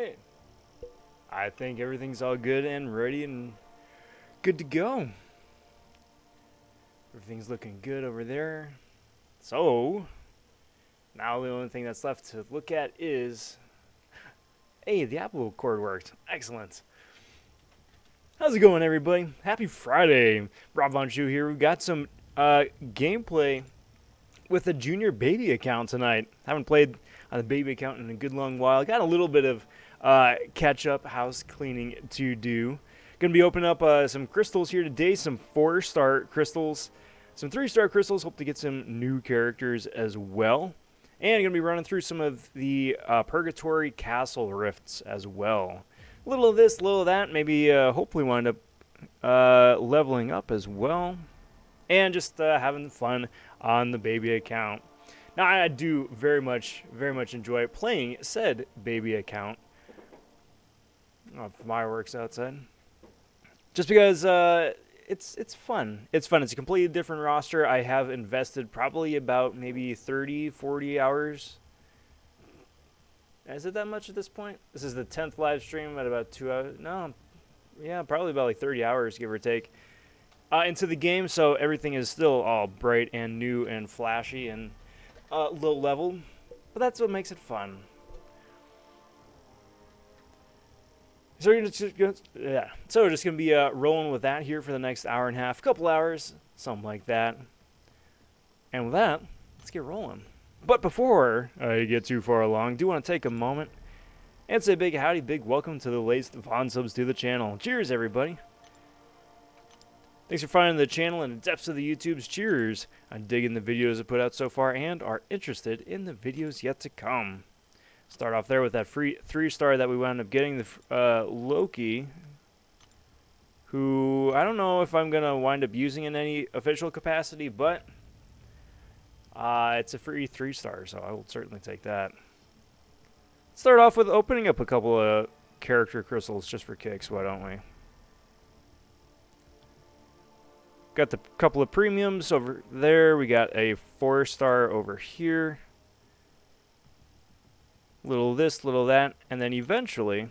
right. I think everything's all good and ready and good to go. Everything's looking good over there. So, now the only thing that's left to look at is... Hey, the Apple cord worked. Excellent. How's it going, everybody? Happy Friday. vonShoe here. We've got some gameplay with a junior baby account tonight. Haven't played on the baby account in a good long while. Got a little bit of catch-up house cleaning to do. Going to be opening up some crystals here today, some 4-star crystals, some 3-star crystals. Hope to get some new characters as well. And going to be running through some of the Purgatory Castle rifts as well. A little of this, a little of that. Maybe hopefully wind up leveling up as well. And just having fun on the baby account. Now, I do very much enjoy playing said baby account. Oh, fireworks outside. Just because it's fun. It's fun. It's a completely different roster. I have invested probably about maybe 30, 40 hours. Is it that much at this point? This is the 10th live stream at about 2 hours. No, yeah, probably about like 30 hours, give or take, into the game. So everything is still all bright and new and flashy and low level. But that's what makes it fun. So we're just gonna be rolling with that here for the next hour and a half, couple hours, something like that. And with that, let's get rolling. But before I get too far along, I do want to take a moment and say big howdy, big welcome to the latest subs to the channel. Cheers, everybody. Thanks for finding the channel in the depths of the YouTubes. Cheers on digging the videos I put out so far and are interested in the videos yet to come. Start off there with that free 3-star that we wound up getting, the Loki, who I don't know if I'm going to wind up using in any official capacity, but it's a free 3-star, so I will certainly take that. Start off with opening up a couple of character crystals just for kicks, why don't we? Got the couple of premiums over there. We got a 4-star over here. Little this, little that, and then eventually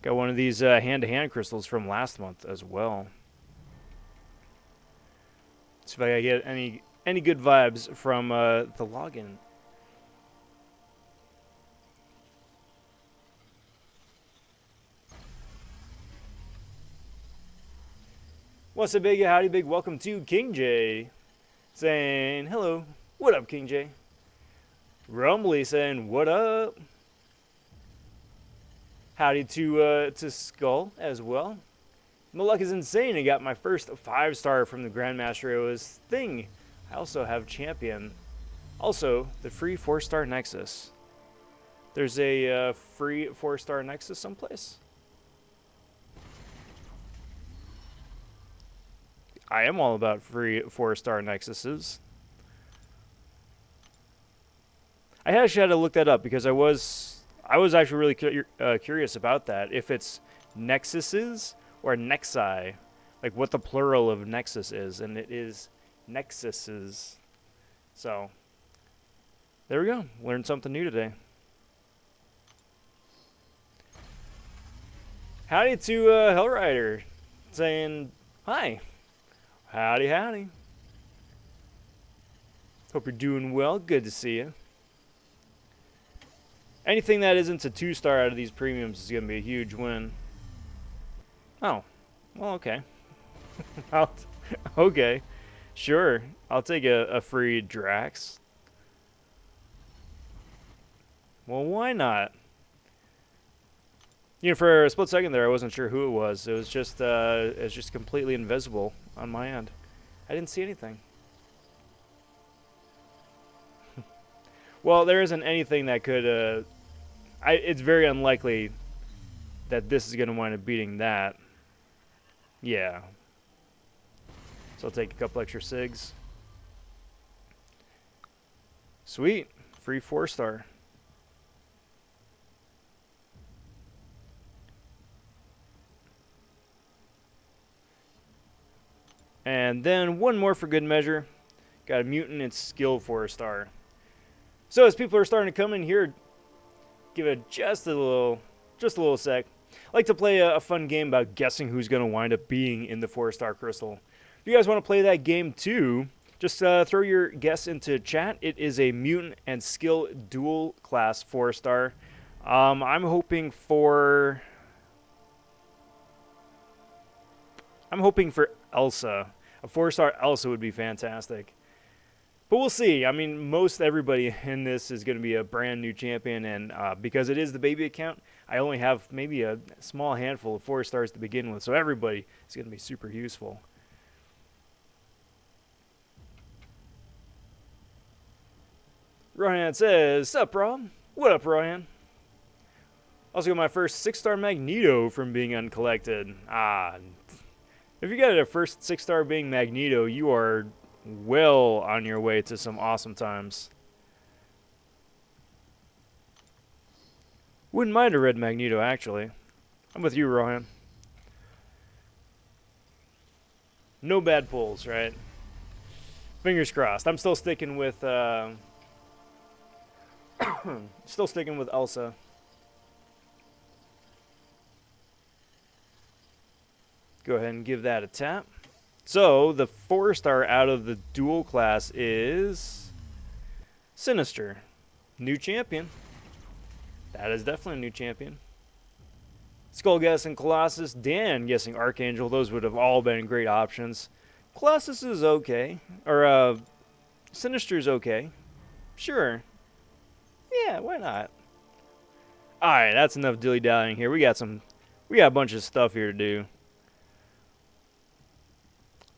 got one of these hand-to-hand crystals from last month as well. See if I get any good vibes from the login. What's up, big howdy, big welcome to King J, saying hello. What up, King J? Rumbly saying, what up? Howdy to Skull as well. My luck is insane. I got my first 5-star from the Grandmaster. It was Thing. I also have Champion. Also, the free 4-star Nexus. There's a free 4-star Nexus someplace. I am all about free 4-star Nexuses. I actually had to look that up because I was actually really curious about that. If it's nexuses or nexi, like what the plural of nexus is, and it is nexuses. So there we go. Learned something new today. Howdy to Hellrider, saying hi. Howdy, howdy. Hope you're doing well. Good to see you. Anything that isn't a 2-star out of these premiums is going to be a huge win. Oh. Well, okay. Okay. Sure. I'll take a free Drax. Well, why not? You know, for a split second there, I wasn't sure who it was. It was just completely invisible on my end. I didn't see anything. Well, there isn't anything that could... it's very unlikely that this is going to wind up beating that. Yeah. So I'll take a couple extra SIGs. Sweet. Free 4-star. And then one more for good measure. Got a mutant and skill 4-star. So as people are starting to come in here, give it just a little sec. I like to play a fun game about guessing who's going to wind up being in the 4-star crystal. If you guys want to play that game too, just throw your guess into chat. It is a mutant and skill dual class 4-star. I'm hoping for Elsa. A 4-star Elsa would be fantastic. But we'll see. I mean, most everybody in this is going to be a brand new champion, and because it is the baby account, I only have maybe a small handful of 4-stars to begin with, so everybody is going to be super useful. Rohan says, "Sup, Rob? What up, Rohan?" Also got my first 6-star Magneto from being uncollected. If you got a first 6-star being Magneto, you are well on your way to some awesome times. Wouldn't mind a red Magneto, actually. I'm with you, Rohan. No bad pulls, right? Fingers crossed. I'm still sticking with Elsa. Go ahead and give that a tap. So, the 4-star out of the dual class is Sinister. New champion. That is definitely a new champion. Skull guessing Colossus. Dan guessing Archangel. Those would have all been great options. Colossus is okay. Or, Sinister's okay. Sure. Yeah, why not? Alright, that's enough dilly-dallying here. We got a bunch of stuff here to do.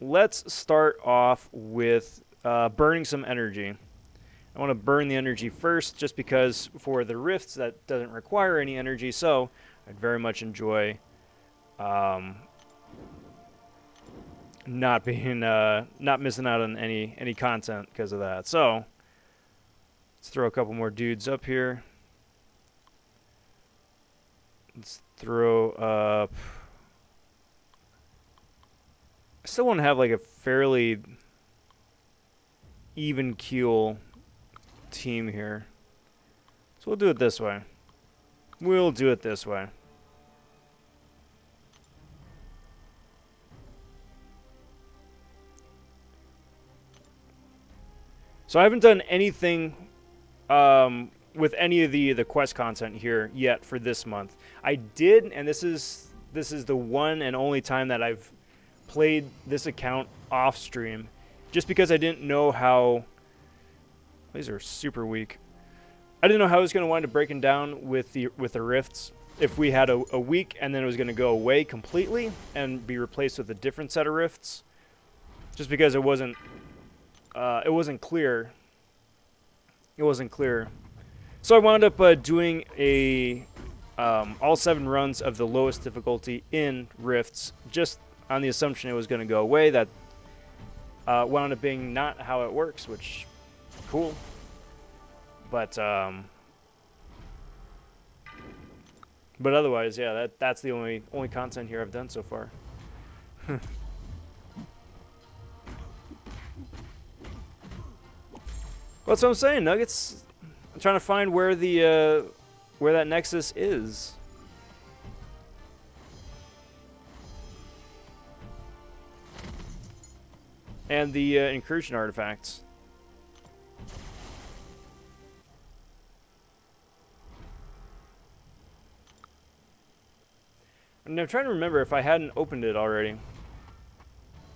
Let's start off with burning some energy. I want to burn the energy first just because for the rifts that doesn't require any energy, so I'd very much enjoy not missing out on any content because of that. So let's throw a couple more dudes up here. Let's throw up... I still want to have like a fairly even keel team here. So we'll do it this way. So I haven't done anything with any of the quest content here yet for this month. I did, and this is the one and only time that I've played this account off stream, just because I didn't know how... These are super weak. I didn't know how it was going to wind up breaking down with the rifts. If we had a week and then it was going to go away completely and be replaced with a different set of rifts, just because it wasn't clear. It wasn't clear. So I wound up doing all 7 runs of the lowest difficulty in rifts, just on the assumption it was going to go away. That wound up being not how it works, which, cool. But otherwise, yeah, that's the only content here I've done so far. That's what I'm saying, Nuggets. I'm trying to find where that Nexus is. And the incursion artifacts. And I'm trying to remember if I hadn't opened it already.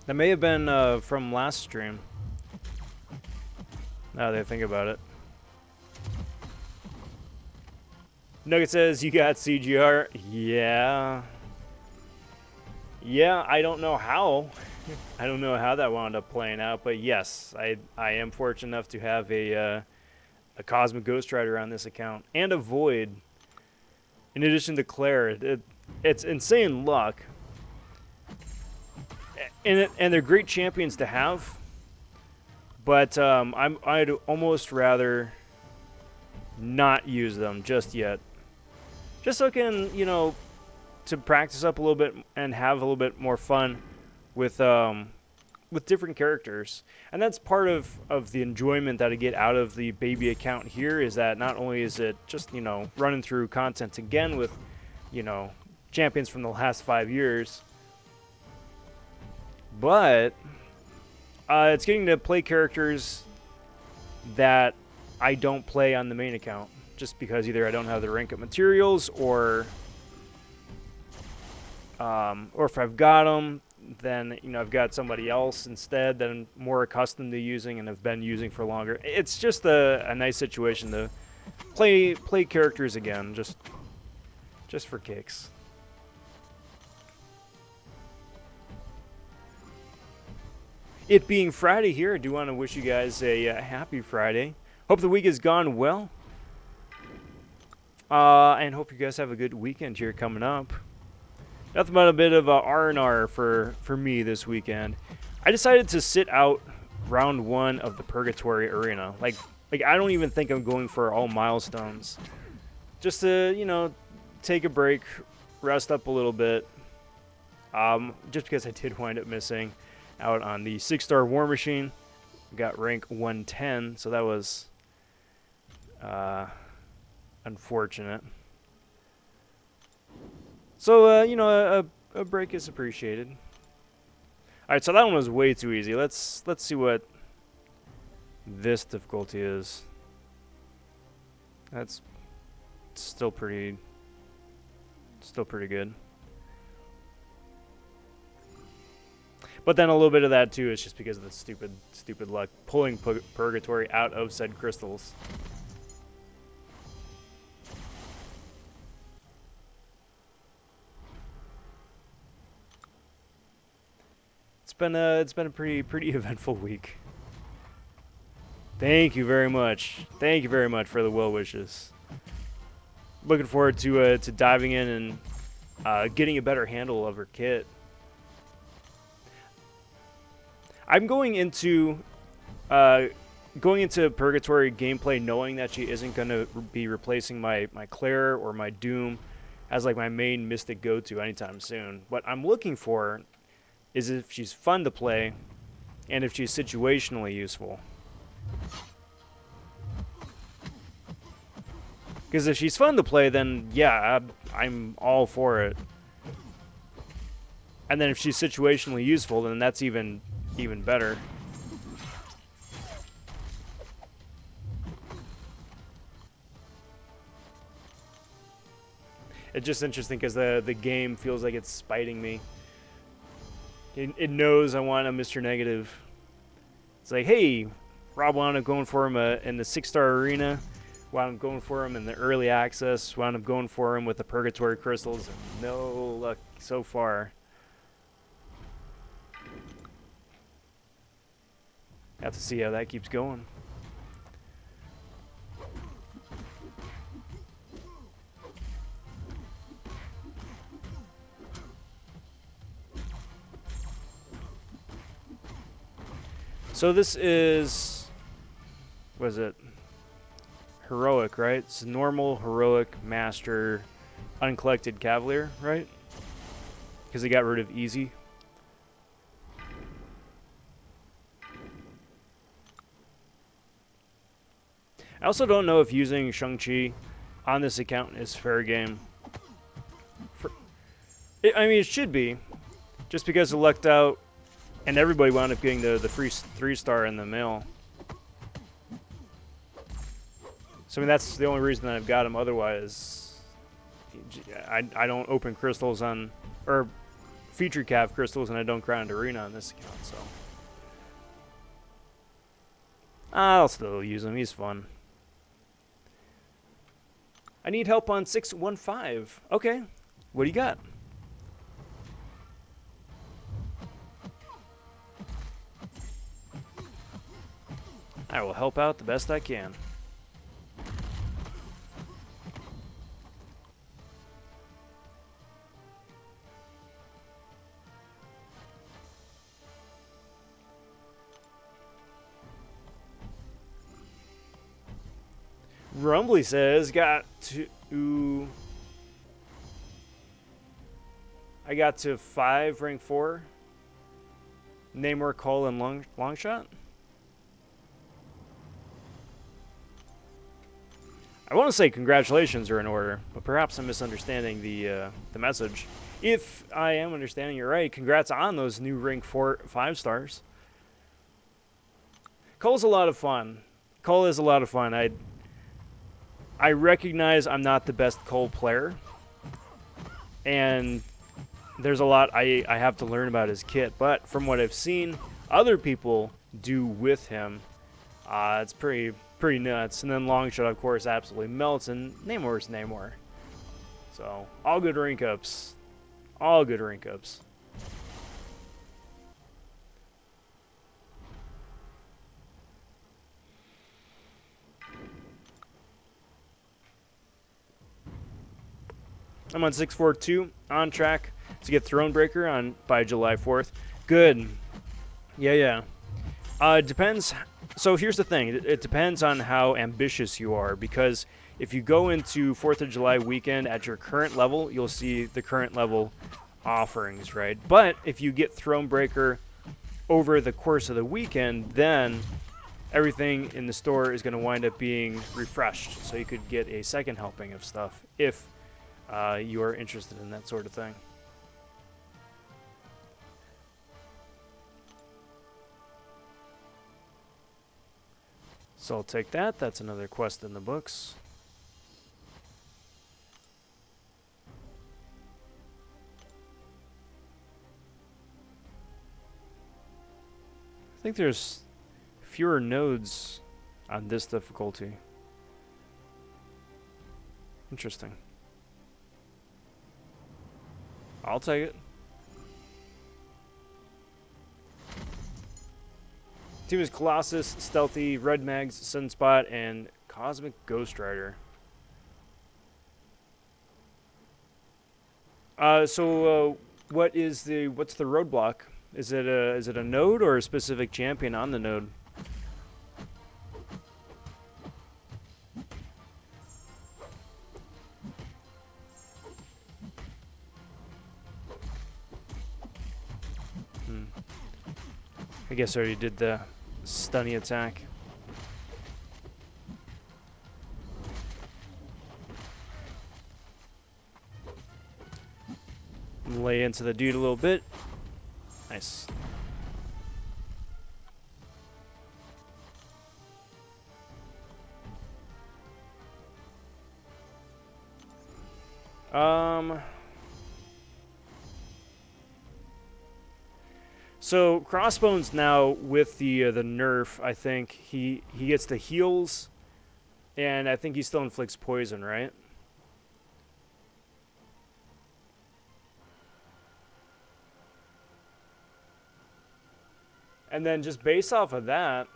That may have been from last stream. Now that I think about it. Nugget says, you got CGR. Yeah. Yeah, I don't know how. I don't know how that wound up playing out, but yes, I am fortunate enough to have a Cosmic Ghost Rider on this account, and a Void, in addition to Claire. It's insane luck, and they're great champions to have, but I'd almost rather not use them just yet, just so I can, you know, to practice up a little bit and have a little bit more fun with with different characters. And that's part of the enjoyment that I get out of the baby account here, is that not only is it just, running through content again with, champions from the last 5 years, but it's getting to play characters that I don't play on the main account, just because either I don't have the rank up materials, or if I've got them, then I've got somebody else instead that I'm more accustomed to using and have been using for longer. It's just a nice situation to play characters again, just for kicks. It being Friday here, I do want to wish you guys a happy Friday. Hope the week has gone well, and hope you guys have a good weekend here coming up. Nothing but a bit of R&R for me this weekend. I decided to sit out round 1 of the Purgatory Arena. Like I don't even think I'm going for all milestones. Just to, take a break, rest up a little bit. Just because I did wind up missing out on the 6-star War Machine. Got rank 110, so that was unfortunate. So, a break is appreciated. Alright, so that one was way too easy. Let's see what this difficulty is. That's still pretty good. But then a little bit of that too is just because of the stupid luck pulling Purgatory out of said crystals. It's been a pretty eventful week. Thank you very much. Thank you very much for the well wishes. Looking forward to diving in and getting a better handle of her kit. I'm going into Purgatory gameplay knowing that she isn't going to be replacing my Claire or my Doom as like my main Mystic go-to anytime soon. What I'm looking for is if she's fun to play and if she's situationally useful. Because if she's fun to play, then yeah, I'm all for it. And then if she's situationally useful, then that's even better. It's just interesting because the game feels like it's spiting me. It knows I want a Mr. Negative. It's like, hey, Rob wound up going for him in the 6-star arena. Wound up going for him in the early access. Wound up going for him with the Purgatory crystals. No luck so far. Have to see how that keeps going. So this is, what is it? Heroic, right? It's normal, heroic, master, uncollected cavalier, right? Because they got rid of easy. I also don't know if using Shang-Chi on this account is fair game. I mean, it should be. Just because it lucked out and everybody wound up getting the free 3-star in the mail. So, I mean, that's the only reason that I've got him. Otherwise, I don't open crystals on, or feature cav crystals, and I don't grind arena on this account, so. I'll still use him. He's fun. I need help on 615. Okay. What do you got? I will help out the best I can. Rumbly says, I got to 5, rank 4. Namor, Cole, and Longshot? I want to say congratulations are in order, but perhaps I'm misunderstanding the message. If I am understanding it right, congrats on those new rank 5 stars. Cole's a lot of fun. Cole is a lot of fun. I recognize I'm not the best Cole player, and there's a lot I have to learn about his kit, but from what I've seen other people do with him, it's pretty nuts. And then Longshot, of course, absolutely melts, and Namor's Namor. So, all good rank ups. All good rank ups. I'm on 642, on track to get Thronebreaker by July 4th. Good. Yeah. It depends. So here's the thing. It depends on how ambitious you are, because if you go into 4th of July weekend at your current level, you'll see the current level offerings, right? But if you get Thronebreaker over the course of the weekend, then everything in the store is going to wind up being refreshed. So you could get a second helping of stuff if you are interested in that sort of thing. So I'll take that. That's another quest in the books. I think there's fewer nodes on this difficulty. Interesting. I'll take it. Team is Colossus, Stealthy, Red Mags, Sunspot, and Cosmic Ghost Rider. What's the roadblock? Is it a node or a specific champion on the node? I guess I already did the stunny attack. Lay into the dude a little bit. Nice. So Crossbones now with the nerf, I think he gets the heals, and I think he still inflicts poison, right? And then just based off of that,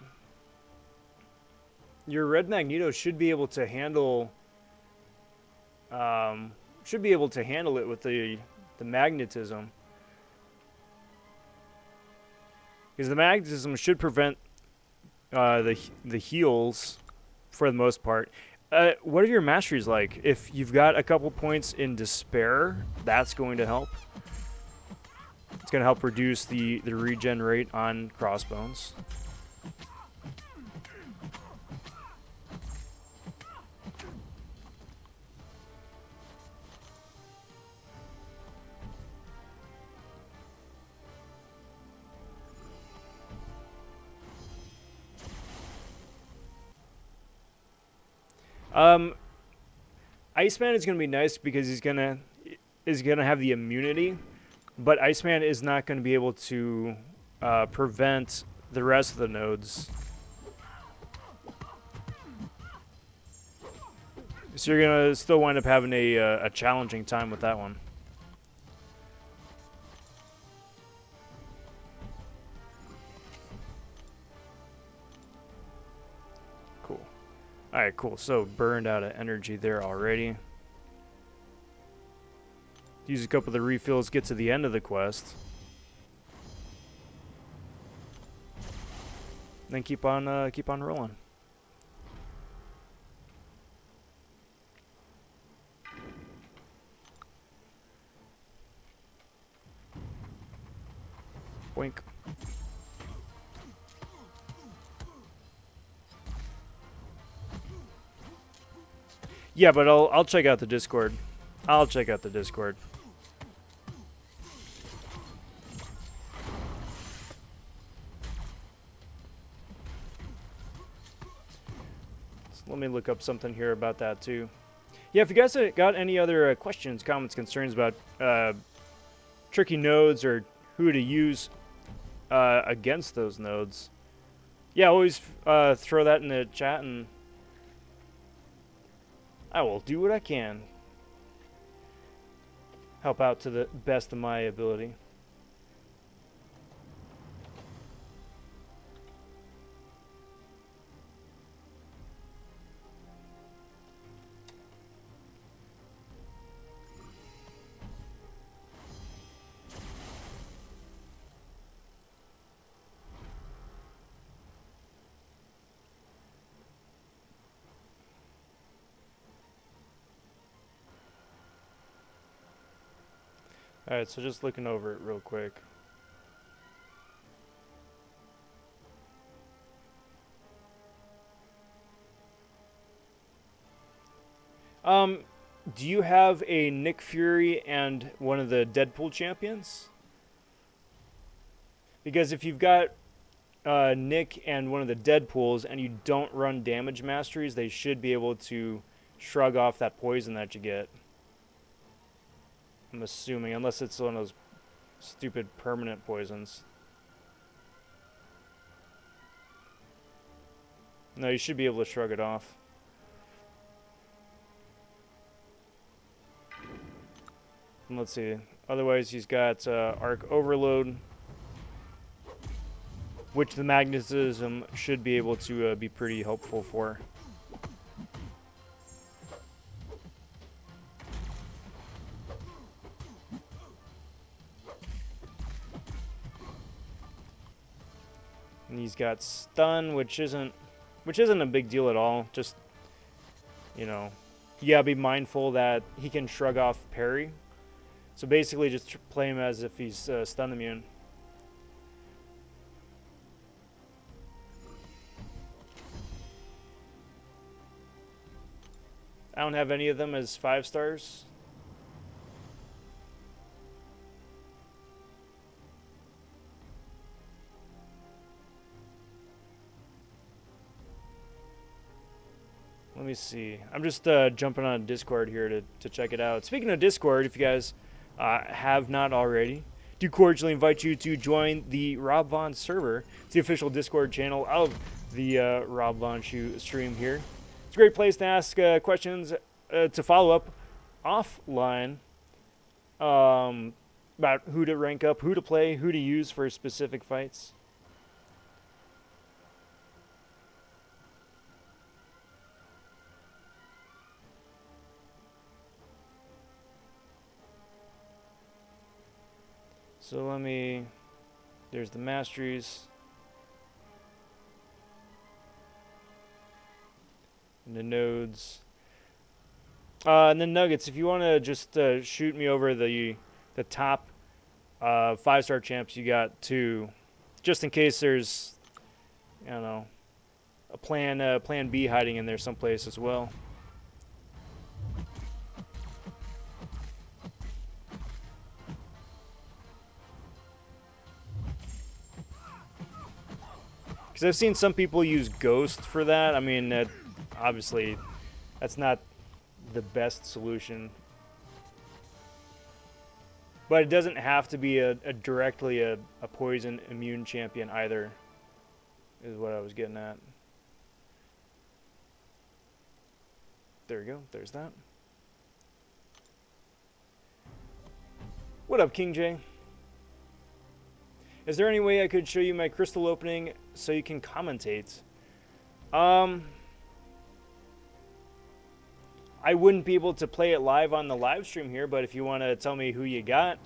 your Red Magneto should be able to handle it with the magnetism. Because the magnetism should prevent the heals for the most part. What are your masteries like? If you've got a couple points in despair, that's going to help. It's going to help reduce the regen rate on Crossbones. Iceman is going to be nice because he's gonna have the immunity, but Iceman is not going to be able to prevent the rest of the nodes. So you're going to still wind up having a challenging time with that one. Cool. Alright, cool. So burned out of energy there already. Use a couple of the refills, get to the end of the quest. Then keep on rolling. Boink. Yeah, but I'll check out the Discord. I'll check out the Discord. So let me look up something here about that too. Yeah, if you guys got any other questions, comments, concerns about tricky nodes or who to use against those nodes, yeah, always throw that in the chat and I will do what I can. Help out to the best of my ability. Alright, so just looking over it real quick. Do you have a Nick Fury and one of the Deadpool champions? Because if you've got Nick and one of the Deadpools and you don't run damage masteries, they should be able to shrug off that poison that you get. I'm assuming, unless it's one of those stupid permanent poisons. No, you should be able to shrug it off. And let's see. Otherwise, he's got Arc Overload, which the magnetism should be able to be pretty helpful for. And he's got Stun, which isn't a big deal at all. Just, you know, you gotta be mindful that he can shrug off parry. So basically just play him as if he's stun immune. I don't have any of them as 5 stars. Let me see. I'm just jumping on Discord here to check it out. Speaking of Discord, if you guys have not already, do cordially invite you to join the Rob Von server. It's the official Discord channel of the Rob vonShoe stream here. It's a great place to ask questions to follow up offline about who to rank up, who to play, who to use for specific fights. So let me, there's the masteries. And the nodes. And then nuggets, if you want to just shoot me over the top 5-star champs you got too, just in case there's, I don't know, a plan B hiding in there someplace as well. Because I've seen some people use Ghost for that. I mean, obviously, that's not the best solution. But it doesn't have to be directly a poison immune champion either, is what I was getting at. There we go. There's that. What up, King J? Is there any way I could show you my crystal opening so you can commentate? I wouldn't be able to play it live on the live stream here, but if you want to tell me who you got,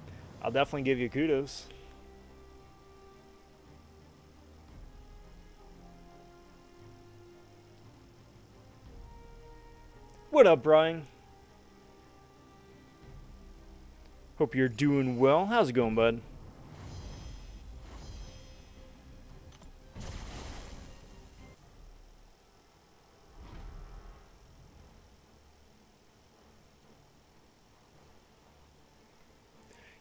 I'll definitely give you kudos. What up, Brian? Hope you're doing well. How's it going, bud?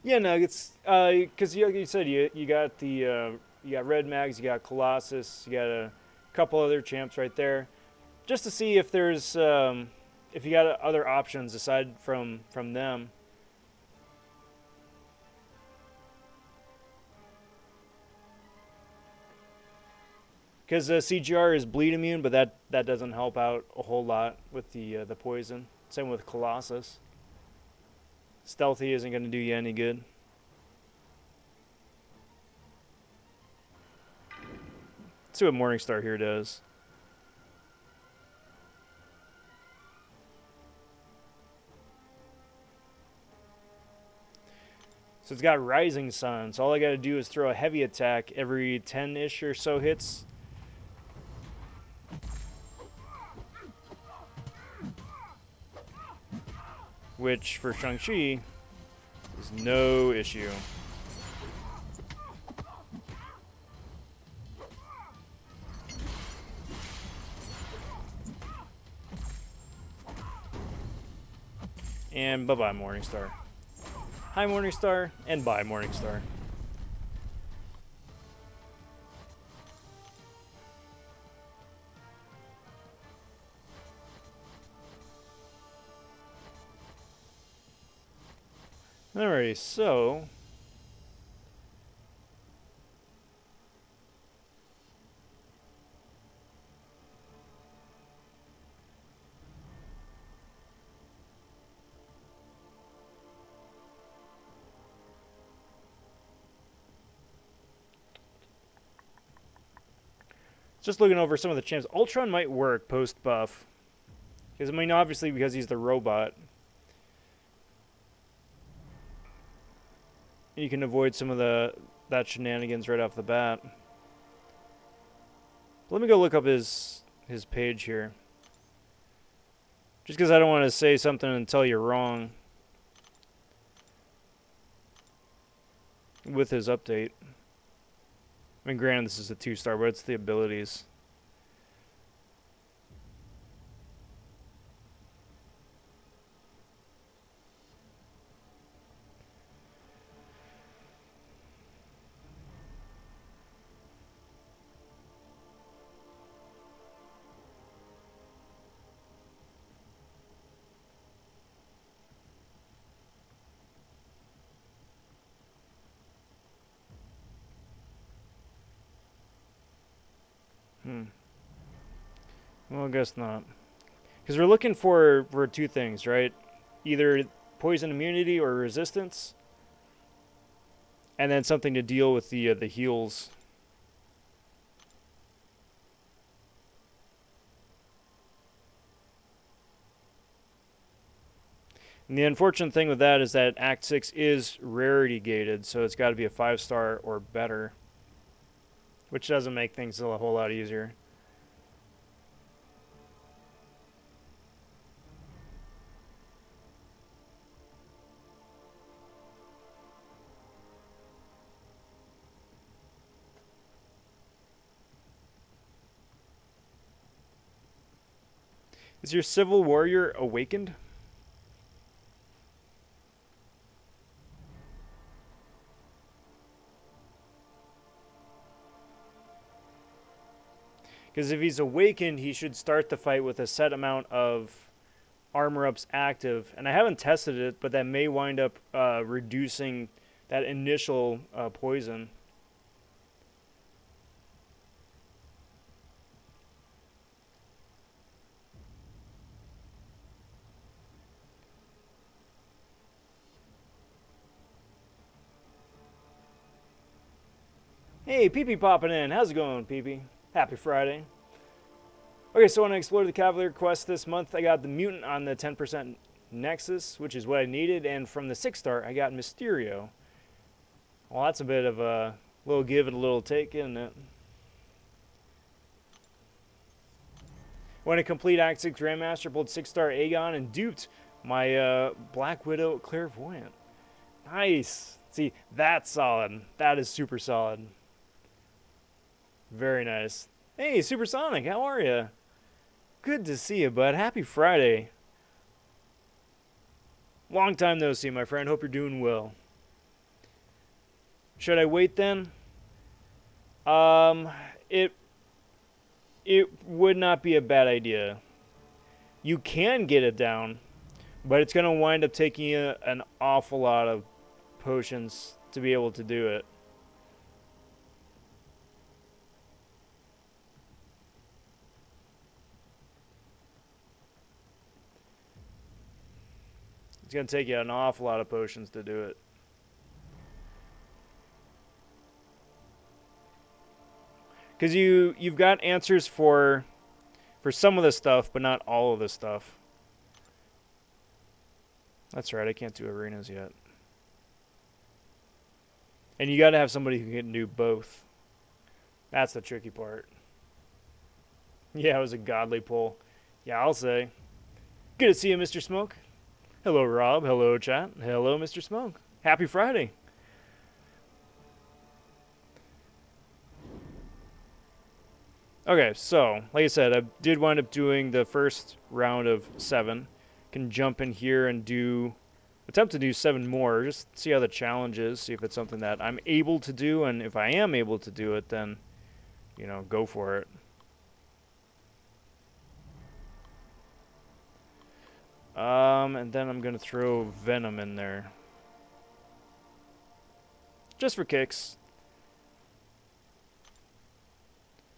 Yeah, Nuggets. Because you said you got you got Red Mags, you got Colossus, you got a couple other champs right there, just to see if there's if you got other options aside from them. Because CGR is bleed immune, but that doesn't help out a whole lot with the poison. Same with Colossus. Stealthy isn't going to do you any good. Let's see what Morningstar here does. So it's got Rising Sun. So all I got to do is throw a heavy attack every 10-ish or so hits. Which for Shang-Chi is no issue. And bye-bye, Morningstar. Hi, Morningstar, and bye, Morningstar. Alrighty, so just looking over some of the champs. Ultron might work post buff. Because, I mean, obviously, because he's the robot, you can avoid some of that shenanigans right off the bat. Let me go look up his page here. Just because I don't want to say something and tell you wrong with his update. I mean, granted, this is a 2-star, but it's the abilities. Well, I guess not. Because we're looking for two things, right? Either poison immunity or resistance, and then something to deal with the heals. And the unfortunate thing with that is that Act 6 is rarity gated, so it's got to be a 5-star or better, which doesn't make things a whole lot easier. Is your Civil Warrior awakened? Because if he's awakened, he should start the fight with a set amount of armor ups active. And I haven't tested it, but that may wind up reducing that initial poison. Hey, Pee popping in. How's it going, Pee? Happy Friday. Okay, so when I explored the Cavalier quest this month, I got the Mutant on the 10% Nexus, which is what I needed, and from the 6-star, I got Mysterio. Well, that's a bit of a little give and a little take, isn't it? When I complete Act 6 Grandmaster, pulled 6-star Aegon and duped my Black Widow Clairvoyant. Nice. See, that's solid. That is super solid. Very nice. Hey, Supersonic, how are you? Good to see you, bud. Happy Friday. Long time no see, my friend. Hope you're doing well. Should I wait then? Um, it would not be a bad idea. You can get it down, but it's gonna wind up taking you an awful lot of potions to be able to do it. It's gonna take you an awful lot of potions to do it. Because you've got answers for some of the stuff, but not all of the stuff. That's right, I can't do arenas yet. And you gotta have somebody who can do both. That's the tricky part. Yeah, it was a godly pull. Yeah, I'll say. Good to see you, Mr. Smoke. Hello, Rob. Hello, chat. Hello, Mr. Smoke. Happy Friday. Okay, so, like I said, I did wind up doing the first round of 7. Can jump in here and attempt to do 7 more, just see how the challenge is, see if it's something that I'm able to do, and if I am able to do it, then, go for it. And then I'm going to throw Venom in there. Just for kicks.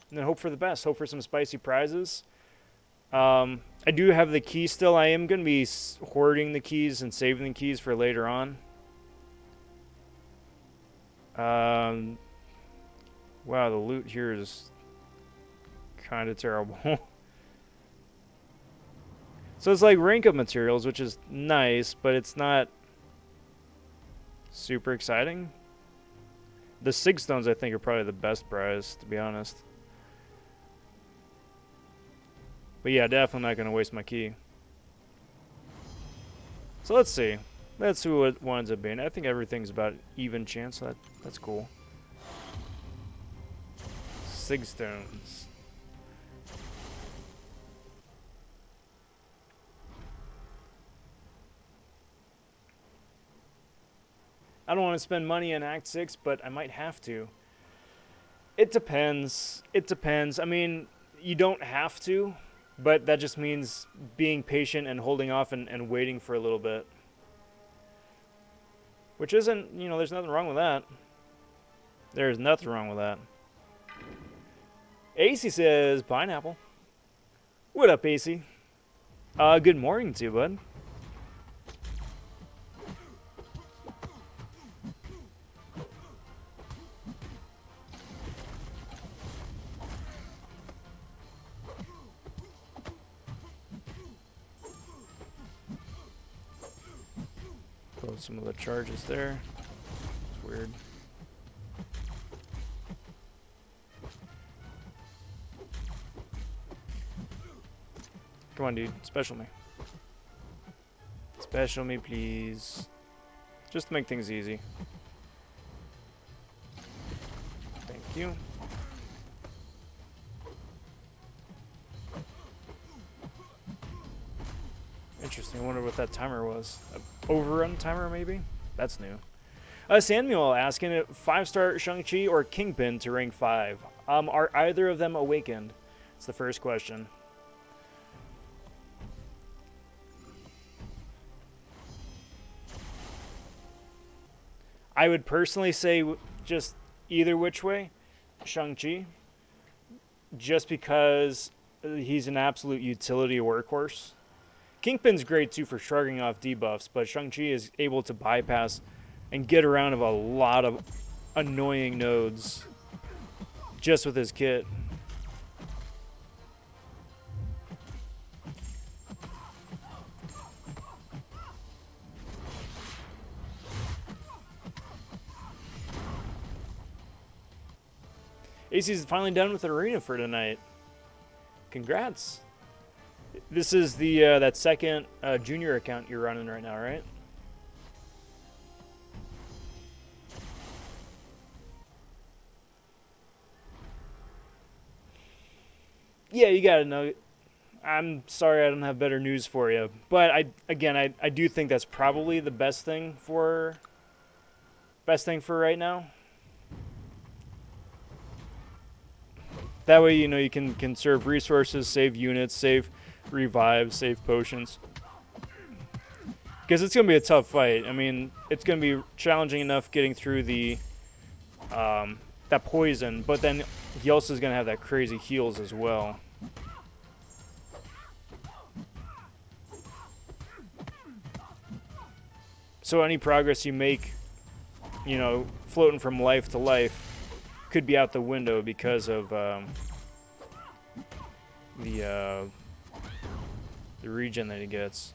And then hope for the best. Hope for some spicy prizes. I do have the key still. I am going to be hoarding the keys and saving the keys for later on. Wow, the loot here is kind of terrible. So it's like rank up materials, which is nice, but it's not super exciting. The Sig Stones, I think, are probably the best prize, to be honest. But yeah, definitely not going to waste my key. So let's see. Let's see what it winds up being. I think everything's about even chance, so that's cool. Sig Stones. I don't want to spend money in Act 6, but I might have to. It depends. It depends. I mean, you don't have to, but that just means being patient and holding off and waiting for a little bit. Which isn't, there's nothing wrong with that. There's nothing wrong with that. AC says, pineapple. What up, AC? Good morning to you, bud. Throw some of the charges there. It's weird. Come on, dude. Special me. Special me, please. Just to make things easy. Thank you. Interesting. I wonder what that timer was. Overrun timer, maybe? That's new. Samuel asking, 5-star Shang-Chi or Kingpin to rank 5? Are either of them awakened? It's the first question. I would personally say just either which way, Shang-Chi. Just because he's an absolute utility workhorse. Kingpin's great too for shrugging off debuffs, but Shang-Chi is able to bypass and get around of a lot of annoying nodes just with his kit. AC's finally done with arena for tonight. Congrats. This is the that second junior account you're running right now, right? Yeah, you gotta know. I'm sorry I don't have better news for you, but I do think that's probably the best thing for right now. That way, you know, you can conserve resources, save units, save revives, save potions. Because it's going to be a tough fight. I mean, it's going to be challenging enough getting through the that poison, but then he also is going to have that crazy heals as well. So any progress you make, you know, floating from life to life, could be out the window because of the regen that he gets.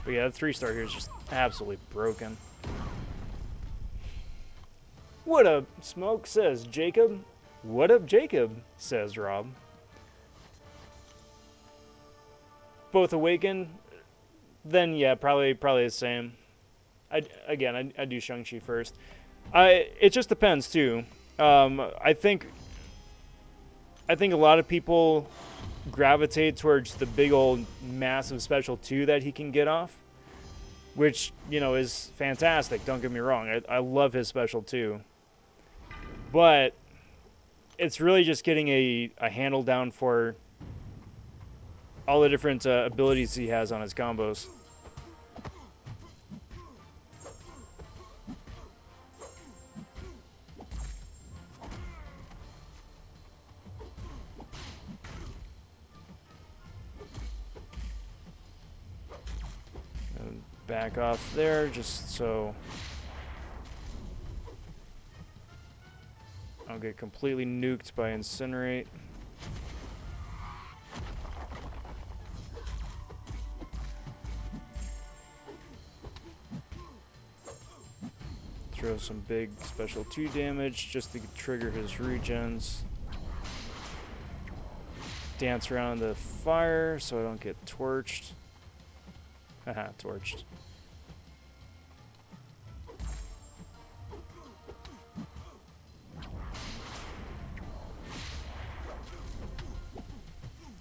But yeah, the 3-star here is just absolutely broken. What up, Smoke, says Jacob. What up, Jacob, says Rob. Both awaken, then yeah, probably the same. I do Shang-Chi first. It just depends too. I think a lot of people gravitate towards the big old massive special 2 that he can get off, which, you know, is fantastic. Don't get me wrong. I love his special 2. But it's really just getting a handle down for all the different abilities he has on his combos. Back off there, just so I'll get completely nuked by Incinerate. Throw some big special 2 damage just to trigger his regens. Dance around the fire so I don't get torched. Haha, torched.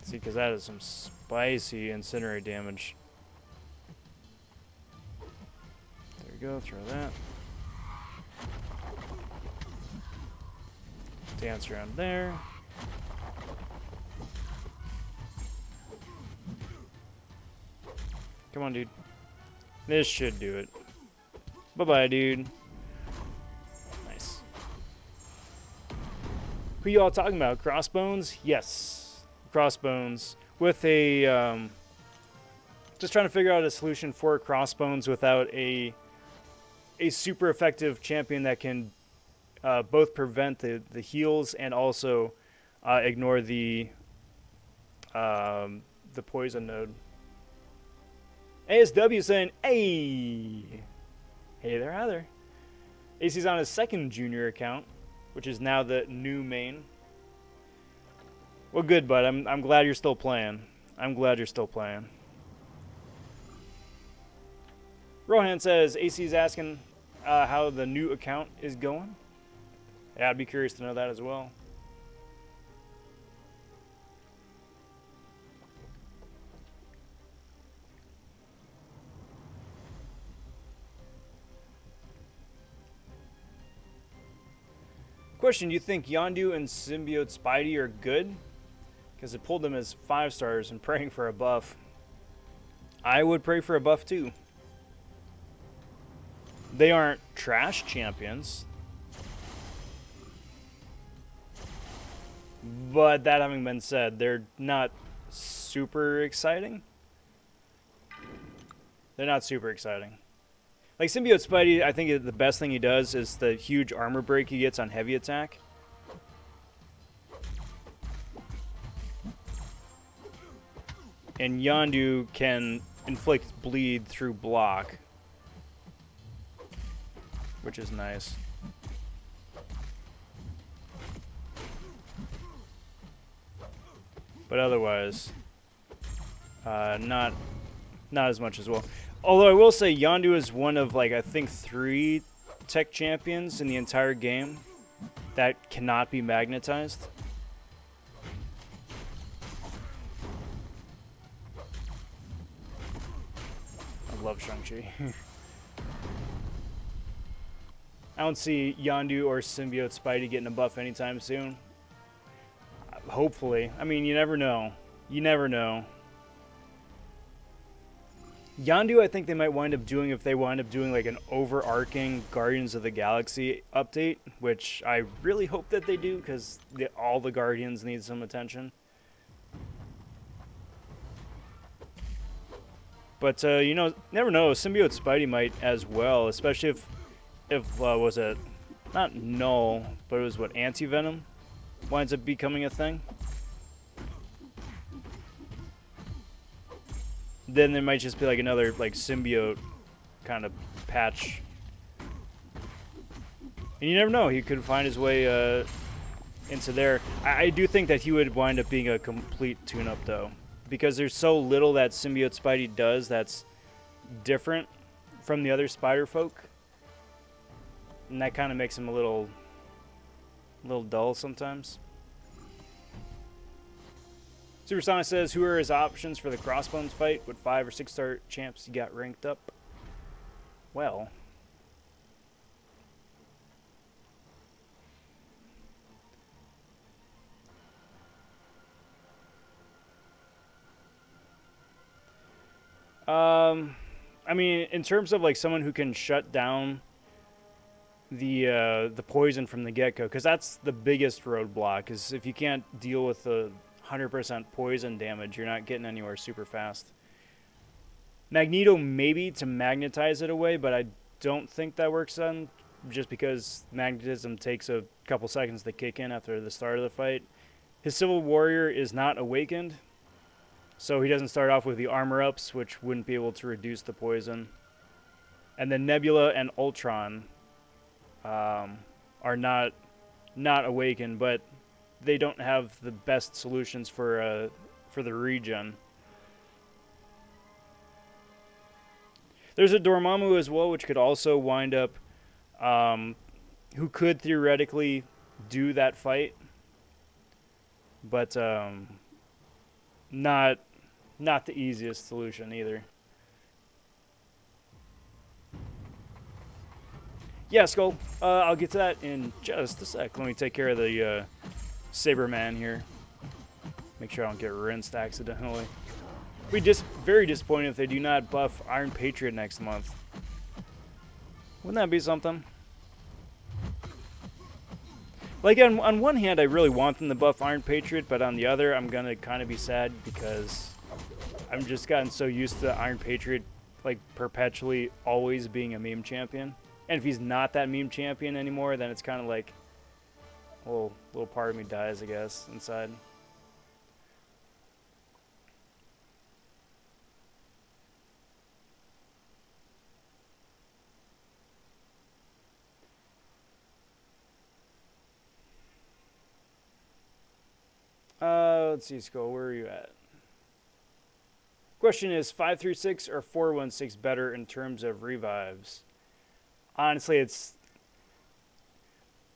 See, because that is some spicy Incinerate damage. There we go, throw that. Dance around there. Come on, dude. This should do it. Bye-bye, dude. Nice. Who y'all talking about? Crossbones? Yes. Crossbones. With a, just trying to figure out a solution for Crossbones without a super effective champion that can both prevent the heals and also ignore the poison node. ASW saying, hey! Hey there, hi there. AC's on his second junior account, which is now the new main. Well, good, bud. I'm glad you're still playing. I'm glad you're still playing. Rohan says, AC's asking how the new account is going. Yeah, I'd be curious to know that as well. Question, do you think Yondu and Symbiote Spidey are good? Because it pulled them as 5 stars and praying for a buff. I would pray for a buff too. They aren't trash champions. But that having been said, they're not super exciting. They're not super exciting. Like Symbiote Spidey, I think the best thing he does is the huge armor break he gets on heavy attack. And Yondu can inflict bleed through block, which is nice. But otherwise, not as much as well. Although I will say Yondu is one of, like, I think 3 tech champions in the entire game that cannot be magnetized. I love Shang-Chi. I don't see Yondu or Symbiote Spidey getting a buff anytime soon. Hopefully. I mean, you never know. You never know. Yondu, I think they might wind up doing if they wind up doing like an overarching Guardians of the Galaxy update, which I really hope that they do because all the Guardians need some attention. But, you know, never know. Symbiote Spidey might as well, especially if was it, not Null, but it was what, Anti-Venom winds up becoming a thing. Then there might just be like another like symbiote kind of patch. And you never know, he could find his way into there. I do think that he would wind up being a complete tune-up though, because there's so little that Symbiote Spidey does that's different from the other spider folk. And that kind of makes him a little dull sometimes. Supersonic says, who are his options for the Crossbones fight? What 5 or 6 star champs he got ranked up? Well, I mean, in terms of like someone who can shut down the poison from the get-go, because that's the biggest roadblock, is if you can't deal with the 100% poison damage, you're not getting anywhere super fast. Magneto maybe to magnetize it away, but I don't think that works on, just because magnetism takes a couple seconds to kick in after the start of the fight. His Civil Warrior is not awakened, so he doesn't start off with the armor ups, which wouldn't be able to reduce the poison. And then Nebula and Ultron are not awakened, but they don't have the best solutions for the regen. There's a Dormammu as well, which could also wind up, who could theoretically do that fight, but not the easiest solution either. Yeah, Skull. I'll get to that in just a sec. Let me take care of the Saberman here. Make sure I don't get rinsed accidentally. I'd be very disappointed if they do not buff Iron Patriot next month. Wouldn't that be something? Like, on one hand, I really want them to buff Iron Patriot, but on the other, I'm going to kind of be sad because I've just gotten so used to Iron Patriot, like, perpetually always being a meme champion. And if he's not that meme champion anymore, then it's kind of like a little part of me dies, I guess, inside. Let's see, Skull, where are you at? Question is 536 or 416 better in terms of revives? Honestly,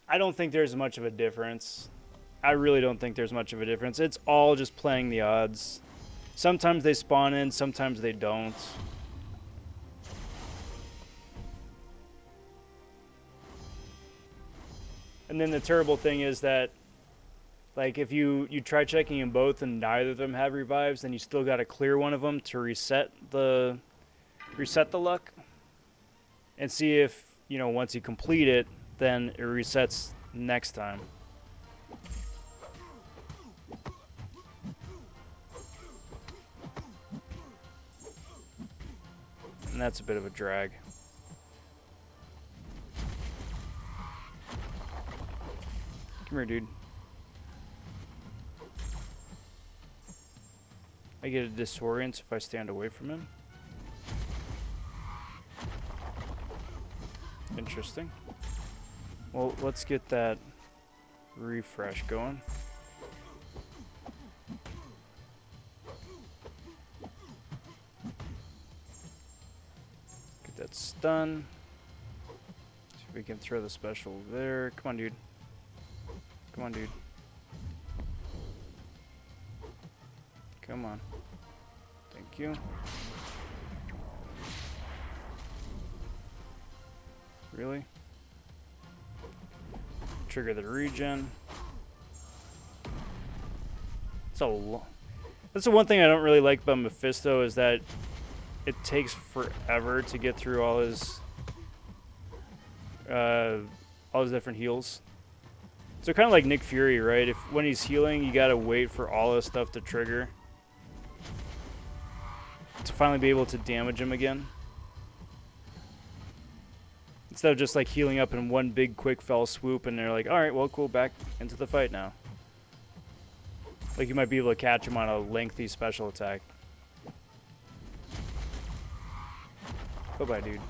I don't think there's much of a difference. I really don't think there's much of a difference. It's all just playing the odds. Sometimes they spawn in, sometimes they don't. And then the terrible thing is that, like, if you try checking them both and neither of them have revives, then you still got to clear one of them to reset the luck, and see if, you know, once you complete it, then it resets next time. And that's a bit of a drag. Come here, dude. I get a disorient if I stand away from him. Interesting. Well, let's get that refresh going. Get that stun. See if we can throw the special there. Come on, dude. Come on, dude. Come on. Thank you. Really? trigger the regen. That's the one thing I don't really like about Mephisto, is that it takes forever to get through all his different heals. So kind of like Nick Fury, right? If when he's healing, you gotta wait for all his stuff to trigger to finally be able to damage him again. Instead of just like healing up in one big quick fell swoop and they're like, alright, well cool, back into the fight now. Like you might be able to catch him on a lengthy special attack. Bye-bye, dude.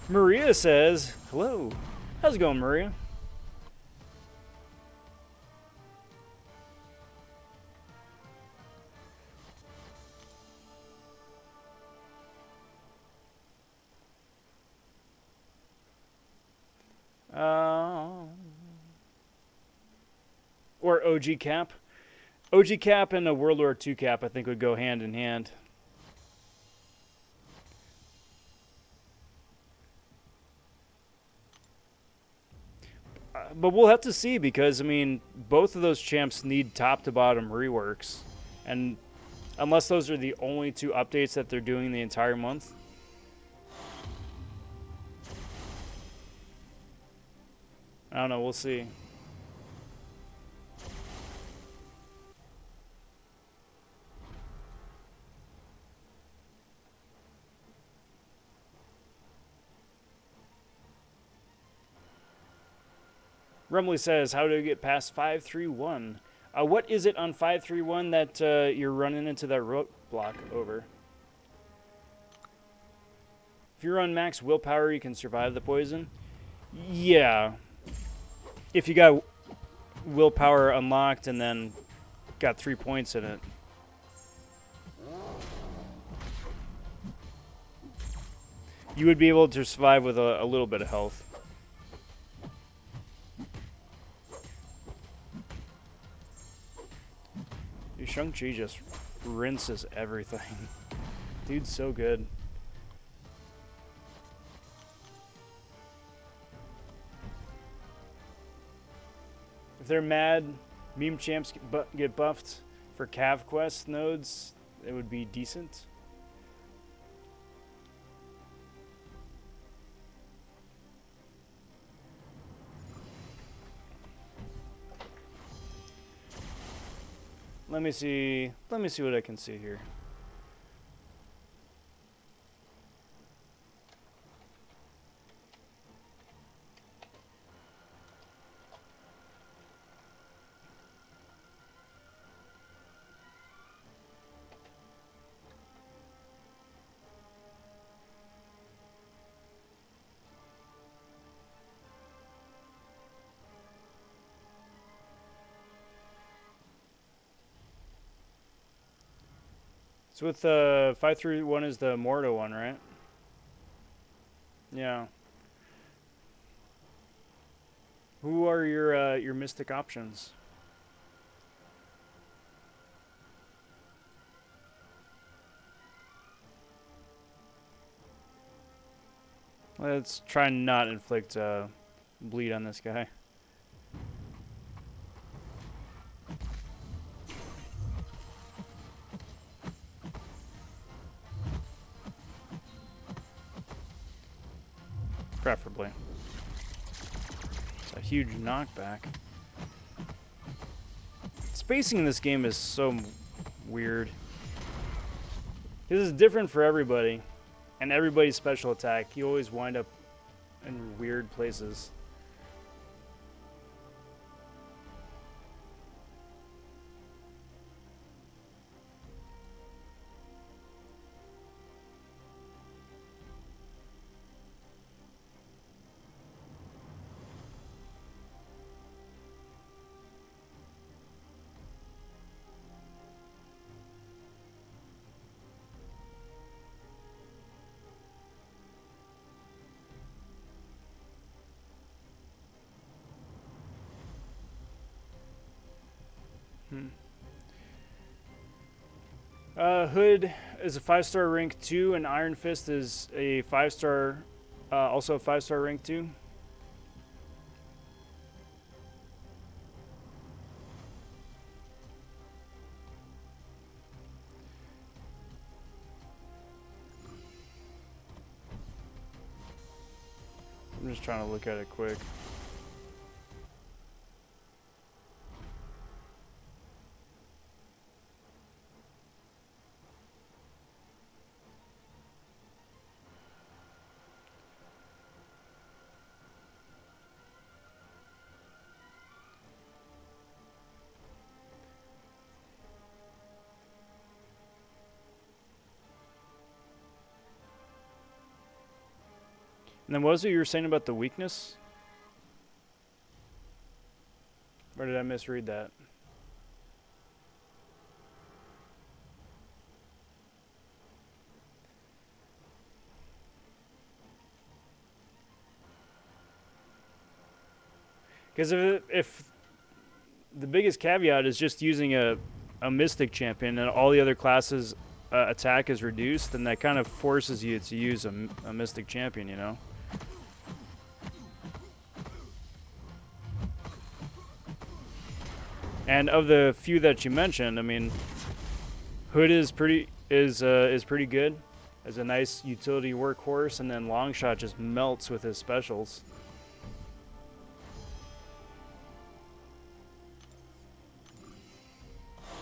Maria says, hello. How's it going, Maria? Or OG cap. OG cap and a World War II cap, I think, would go hand in hand. But we'll have to see, because, I mean, both of those champs need top-to-bottom reworks. And unless those are the only two updates that they're doing the entire month. I don't know, we'll see. Rumley says, how do you get past 531? What is it on 531 that you're running into that roadblock over? If you run max willpower, you can survive the poison? Yeah. If you got willpower unlocked and then got 3 points in it. You would be able to survive with a little bit of health. Shang-Chi just rinses everything. Dude's so good. If they're mad, meme champs get buffed for Cav Quest nodes, it would be decent. Let me see what I can see here. So with 531 is the Mordo one, right? Yeah. Who are your mystic options? Let's try and not inflict bleed on this guy. Preferably. It's a huge knockback. Spacing in this game is so weird. This is different for everybody. And everybody's special attack. You always wind up in weird places. Hood is a 5-star rank 2, and Iron Fist is a 5-star, also a 5-star rank 2. I'm just trying to look at it quick. And then what was it you were saying about the weakness? Or did I misread that? Because if the biggest caveat is just using a Mystic champion and all the other classes' attack is reduced, then that kind of forces you to use a Mystic champion, you know? And of the few that you mentioned, I mean, Hood is pretty good as a nice utility workhorse, and then Longshot just melts with his specials.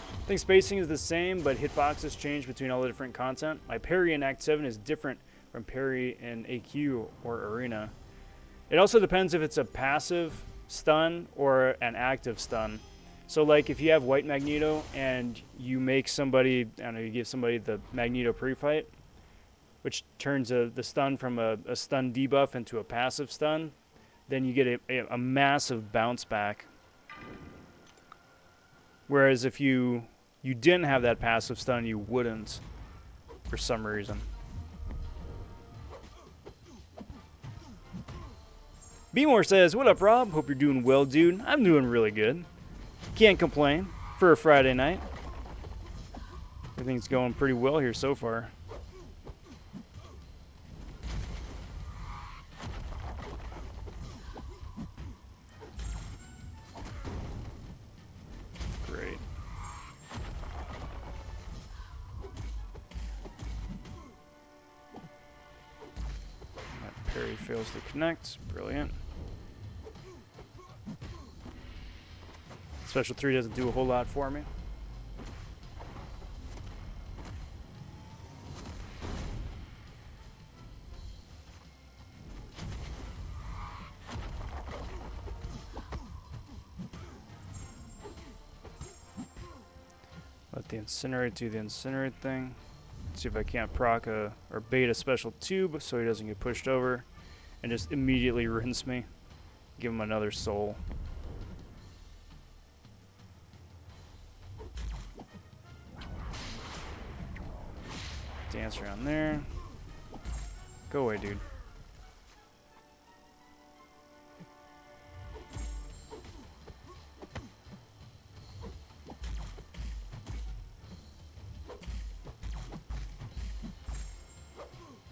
I think spacing is the same, but hitboxes change between all the different content. My parry in Act 7 is different from parry in AQ or Arena. It also depends if it's a passive stun or an active stun. So like if you have White Magneto and you make somebody, I don't know, you give somebody the Magneto pre-fight, which turns the stun from a stun debuff into a passive stun, then you get a massive bounce back. Whereas if you didn't have that passive stun, you wouldn't for some reason. B-More says, "What up, Rob? Hope you're doing well, dude. I'm doing really good. Can't complain for a Friday night. Everything's going pretty well here so far." Great. That parry fails to connect. Brilliant. Special 3 doesn't do a whole lot for me. Let the Incinerate do the Incinerate thing. See if I can't proc or bait a special 2 so he doesn't get pushed over and just immediately rinse me. Give him another soul. Dance around there. Go away, dude.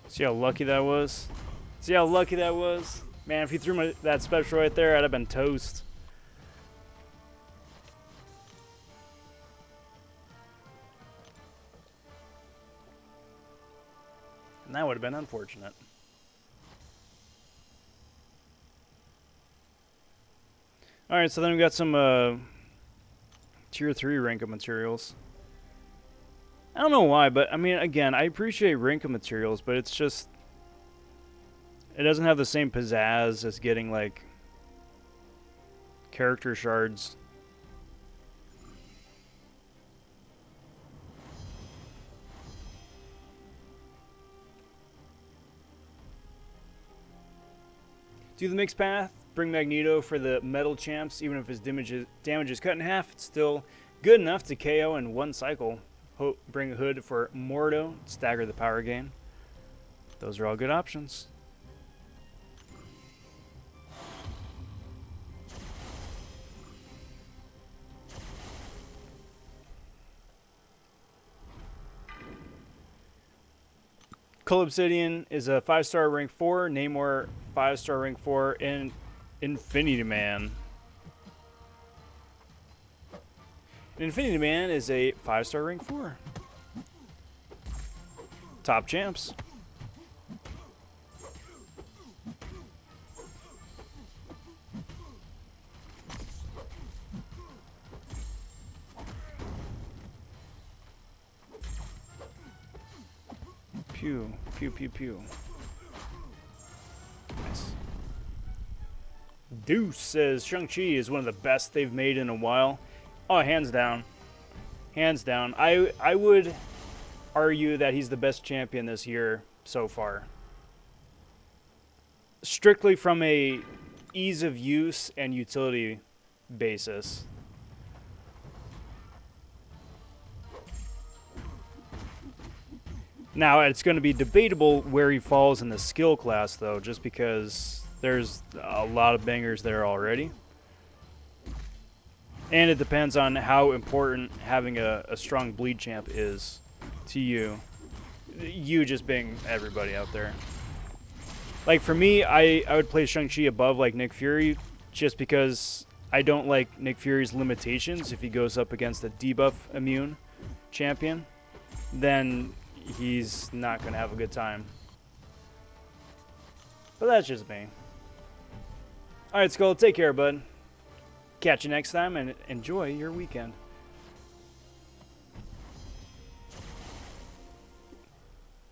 See how lucky that was? See how lucky that was? Man, if he threw that special right there, I'd have been toast. And that would have been unfortunate. Alright, so then we got some tier 3 rank of materials. I don't know why, but I mean, again, I appreciate rank of materials, but it's just, it doesn't have the same pizzazz as getting like character shards. Do the mixed path, bring Magneto for the metal champs. Even if his damage is cut in half, it's still good enough to KO in one cycle. Bring a Hood for Mordo, stagger the power gain. Those are all good options. Cull Obsidian is a 5-star rank 4. Namor 5-star rank 4 in Infinity Man. Infinity Man is a 5-star rank 4. Top champs. Pew, pew, pew, pew. Nice. Deuce says Shang-Chi is one of the best they've made in a while. Oh, hands down. Hands down. I would argue that he's the best champion this year so far. Strictly from a ease of use and utility basis. Now, it's going to be debatable where he falls in the skill class, though, just because there's a lot of bangers there already. And it depends on how important having a strong bleed champ is to you. You just being everybody out there. Like, for me, I would play Shang-Chi above, like, Nick Fury, just because I don't like Nick Fury's limitations. If he goes up against a debuff immune champion, then he's not going to have a good time. But that's just me. Alright, Skull, take care, bud. Catch you next time, and enjoy your weekend.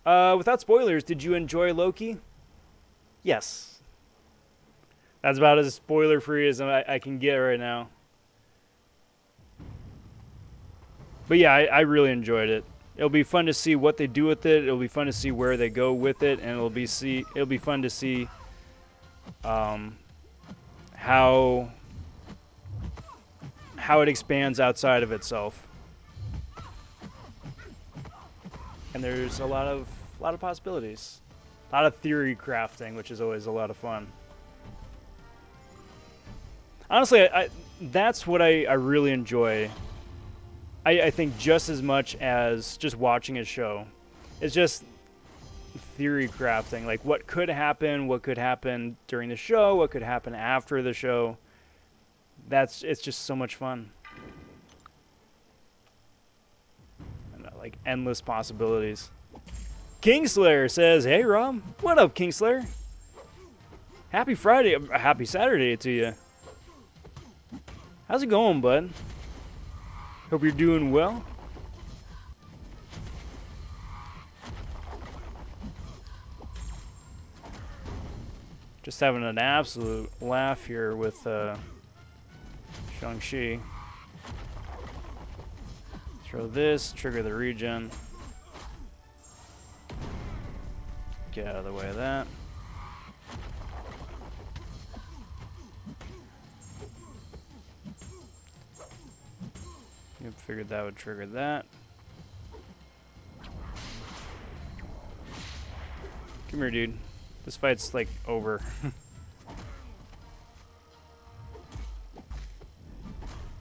Without spoilers, did you enjoy Loki? Yes. That's about as spoiler-free as I can get right now. But yeah, I really enjoyed it. It'll be fun to see what they do with it. It'll be fun to see where they go with it, and it'll be fun to see how it expands outside of itself. And there's a lot of possibilities, a lot of theory crafting, which is always a lot of fun. Honestly, that's what I really enjoy. I think just as much as just watching a show. It's just theory crafting. Like, what could happen during the show, what could happen after the show. It's just so much fun. Like, endless possibilities. Kingslayer says, hey, Rob. What up, Kingslayer? Happy Friday. Happy Saturday to you. How's it going, bud? Hope you're doing well. Just having an absolute laugh here with Shang-Chi. Throw this, trigger the regen. Get out of the way of that. Yep, figured that would trigger that. Come here, dude. This fight's, like, over.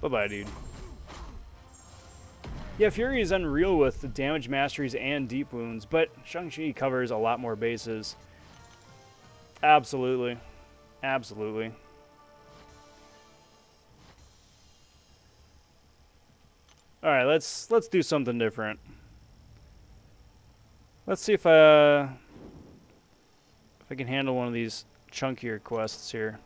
Bye-bye, dude. Yeah, Fury is unreal with the damage masteries and deep wounds, but Shang-Chi covers a lot more bases. Absolutely. Absolutely. Alright, let's do something different. Let's see if I can handle one of these chunkier quests here.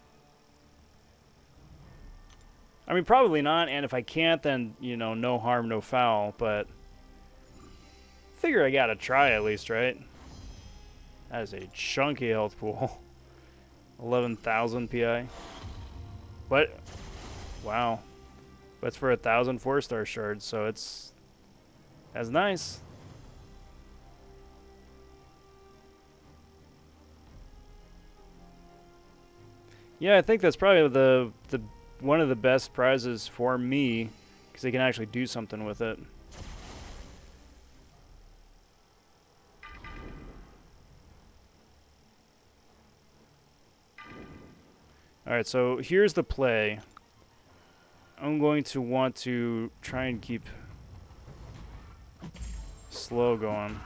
I mean, probably not, and if I can't, then, you know, no harm, no foul, but figure I gotta try at least, right? That is a chunky health pool. 11,000 PI. But, wow. But it's for 1,000 4-star shards, so that's nice. Yeah, I think that's probably the one of the best prizes for me, because they can actually do something with it. Alright, so here's the play. I'm going to want to try and keep slow going.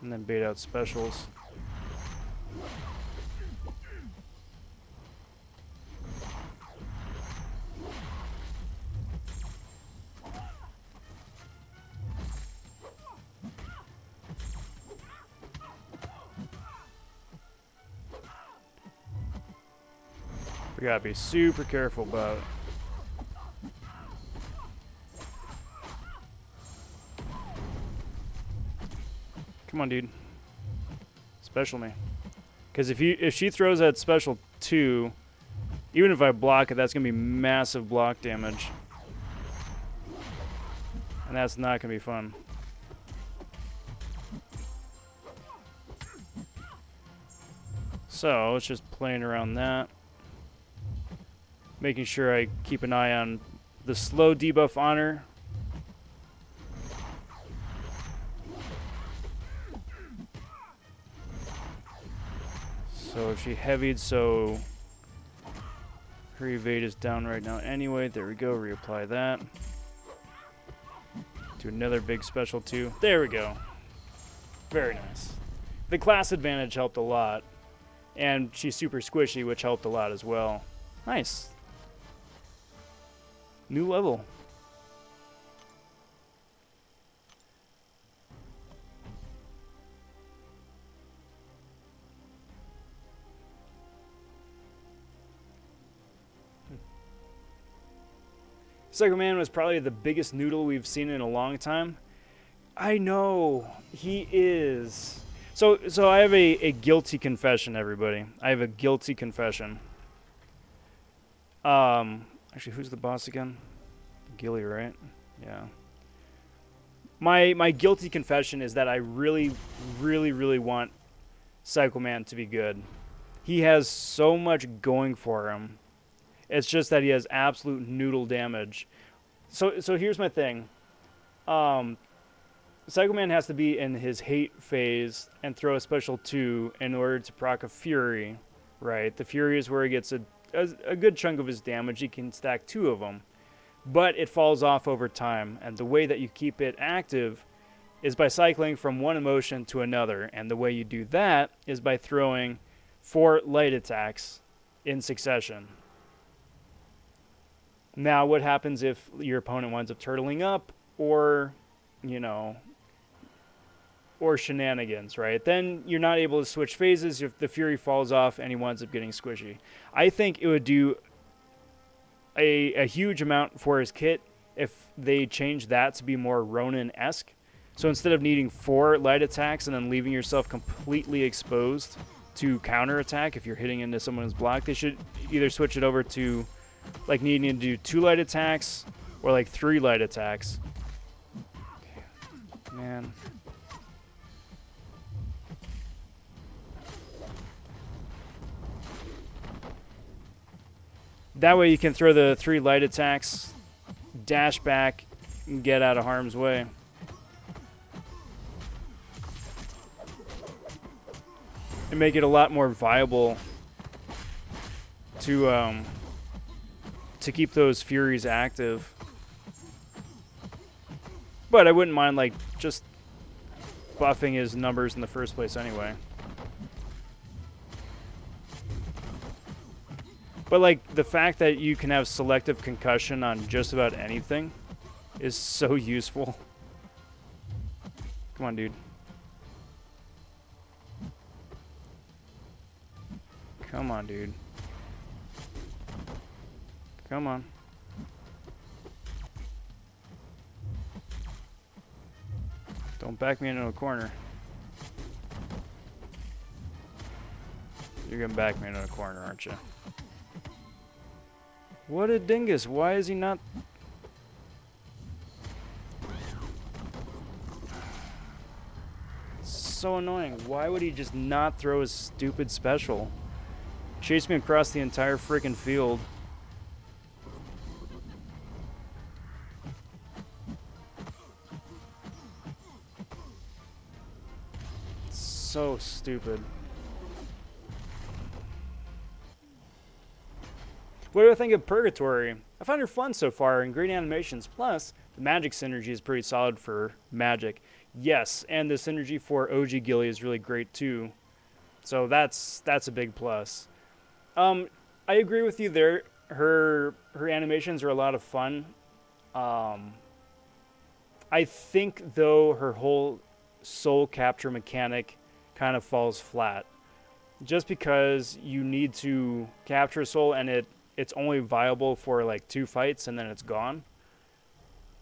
And then bait out specials. We gotta be super careful about. Come on, dude. Special me. Because if she throws that special 2, even if I block it, that's gonna be massive block damage. And that's not gonna be fun. So it's just playing around that. Making sure I keep an eye on the slow debuff on her. So she heavied, so her evade is down right now anyway. There we go, reapply that. Do another big special 2. There we go. Very nice. The class advantage helped a lot. And she's super squishy, which helped a lot as well. Nice. New level. Psycho Man was probably the biggest noodle we've seen in a long time. I know. He is. So I have a guilty confession, everybody. I have a guilty confession. Actually, who's the boss again? Gilly, right? Yeah. My guilty confession is that I really, really, really want Psycho Man to be good. He has so much going for him. It's just that he has absolute noodle damage. So here's my thing. Psycho Man has to be in his hate phase and throw a special 2 in order to proc a Fury, right? The Fury is where he gets a good chunk of his damage. He can stack 2 of them. But it falls off over time, and the way that you keep it active is by cycling from one emotion to another. And the way you do that is by throwing 4 light attacks in succession. Now, what happens if your opponent winds up turtling up or, you know, or shenanigans, right? Then you're not able to switch phases if the Fury falls off and he winds up getting squishy. I think it would do a huge amount for his kit if they change that to be more Ronin-esque. So instead of needing 4 light attacks and then leaving yourself completely exposed to counterattack if you're hitting into someone's block, they should either switch it over to like needing to do 2 light attacks or like 3 light attacks. Man. That way you can throw the 3 light attacks, dash back, and get out of harm's way. And make it a lot more viable to keep those Furies active. But I wouldn't mind like just buffing his numbers in the first place anyway. But like the fact that you can have selective concussion on just about anything is so useful. Come on, dude. Come on, dude. Come on. Don't back me into a corner. You're gonna back me into a corner, aren't you? What a dingus. Why is he not... So annoying. Why would he just not throw his stupid special? Chase me across the entire freaking field. So stupid. What do I think of Purgatory? I find her fun so far and great animations. Plus, the magic synergy is pretty solid for magic. Yes, and the synergy for OG Gilly is really great too. So that's a big plus. I agree with you there. Her animations are a lot of fun. I think though her whole soul capture mechanic kind of falls flat. just because you need to capture a soul and it's only viable for like 2 fights and then it's gone.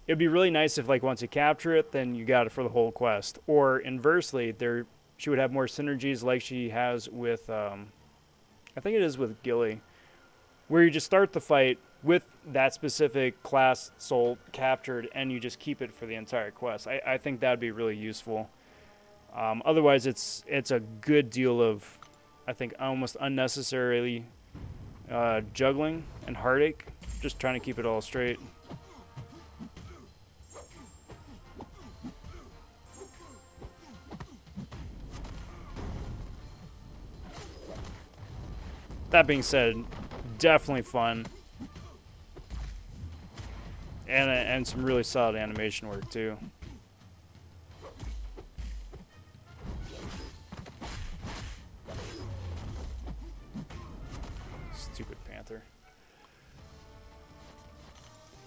It'd be really nice if like once you capture it, then you got it for the whole quest. Or inversely, she would have more synergies like she has with I think it is with Gilly, where you just start the fight with that specific class soul captured and you just keep it for the entire quest. I think that'd be really useful. Otherwise, it's a good deal of, I think, almost unnecessarily juggling and heartache, just trying to keep it all straight. That being said, definitely fun. And some really solid animation work, too. Stupid panther.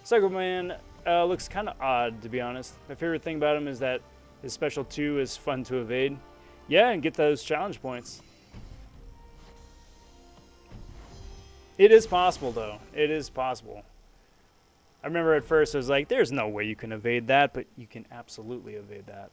Psycho Man looks kind of odd, to be honest. My favorite thing about him is that his special 2 is fun to evade. Yeah, and get those challenge points. It is possible, though. It is possible. I remember at first I was like, there's no way you can evade that, but you can absolutely evade that.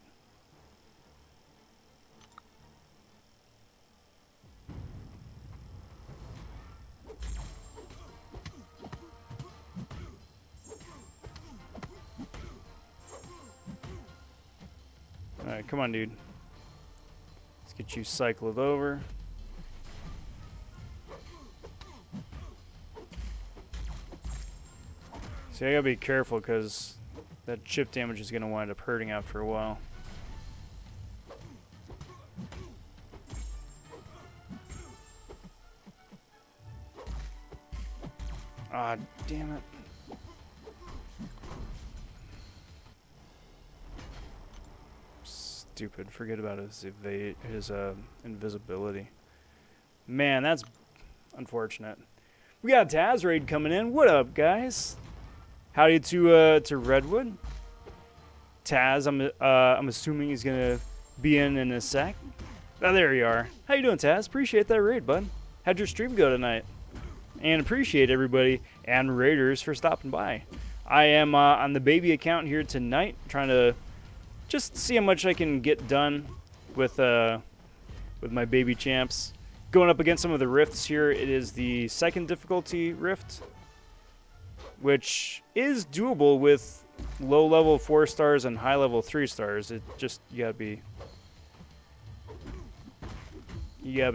Alright, come on, dude. Let's get you cycled over. See, I gotta be careful because that chip damage is gonna wind up hurting after a while. Ah, damn it. Stupid. Forget about his invisibility. Man, that's unfortunate. We got Taz raid coming in. What up, guys? Howdy to Redwood. Taz, I'm assuming he's gonna be in a sec. Oh, there you are. How you doing, Taz? Appreciate that raid, bud. How'd your stream go tonight? And appreciate everybody and raiders for stopping by. I am on the baby account here tonight, trying to just see how much I can get done with my baby champs. Going up against some of the rifts here. It is the 2nd difficulty rift, which is doable with low level 4 stars and high level 3 stars. It just, you gotta be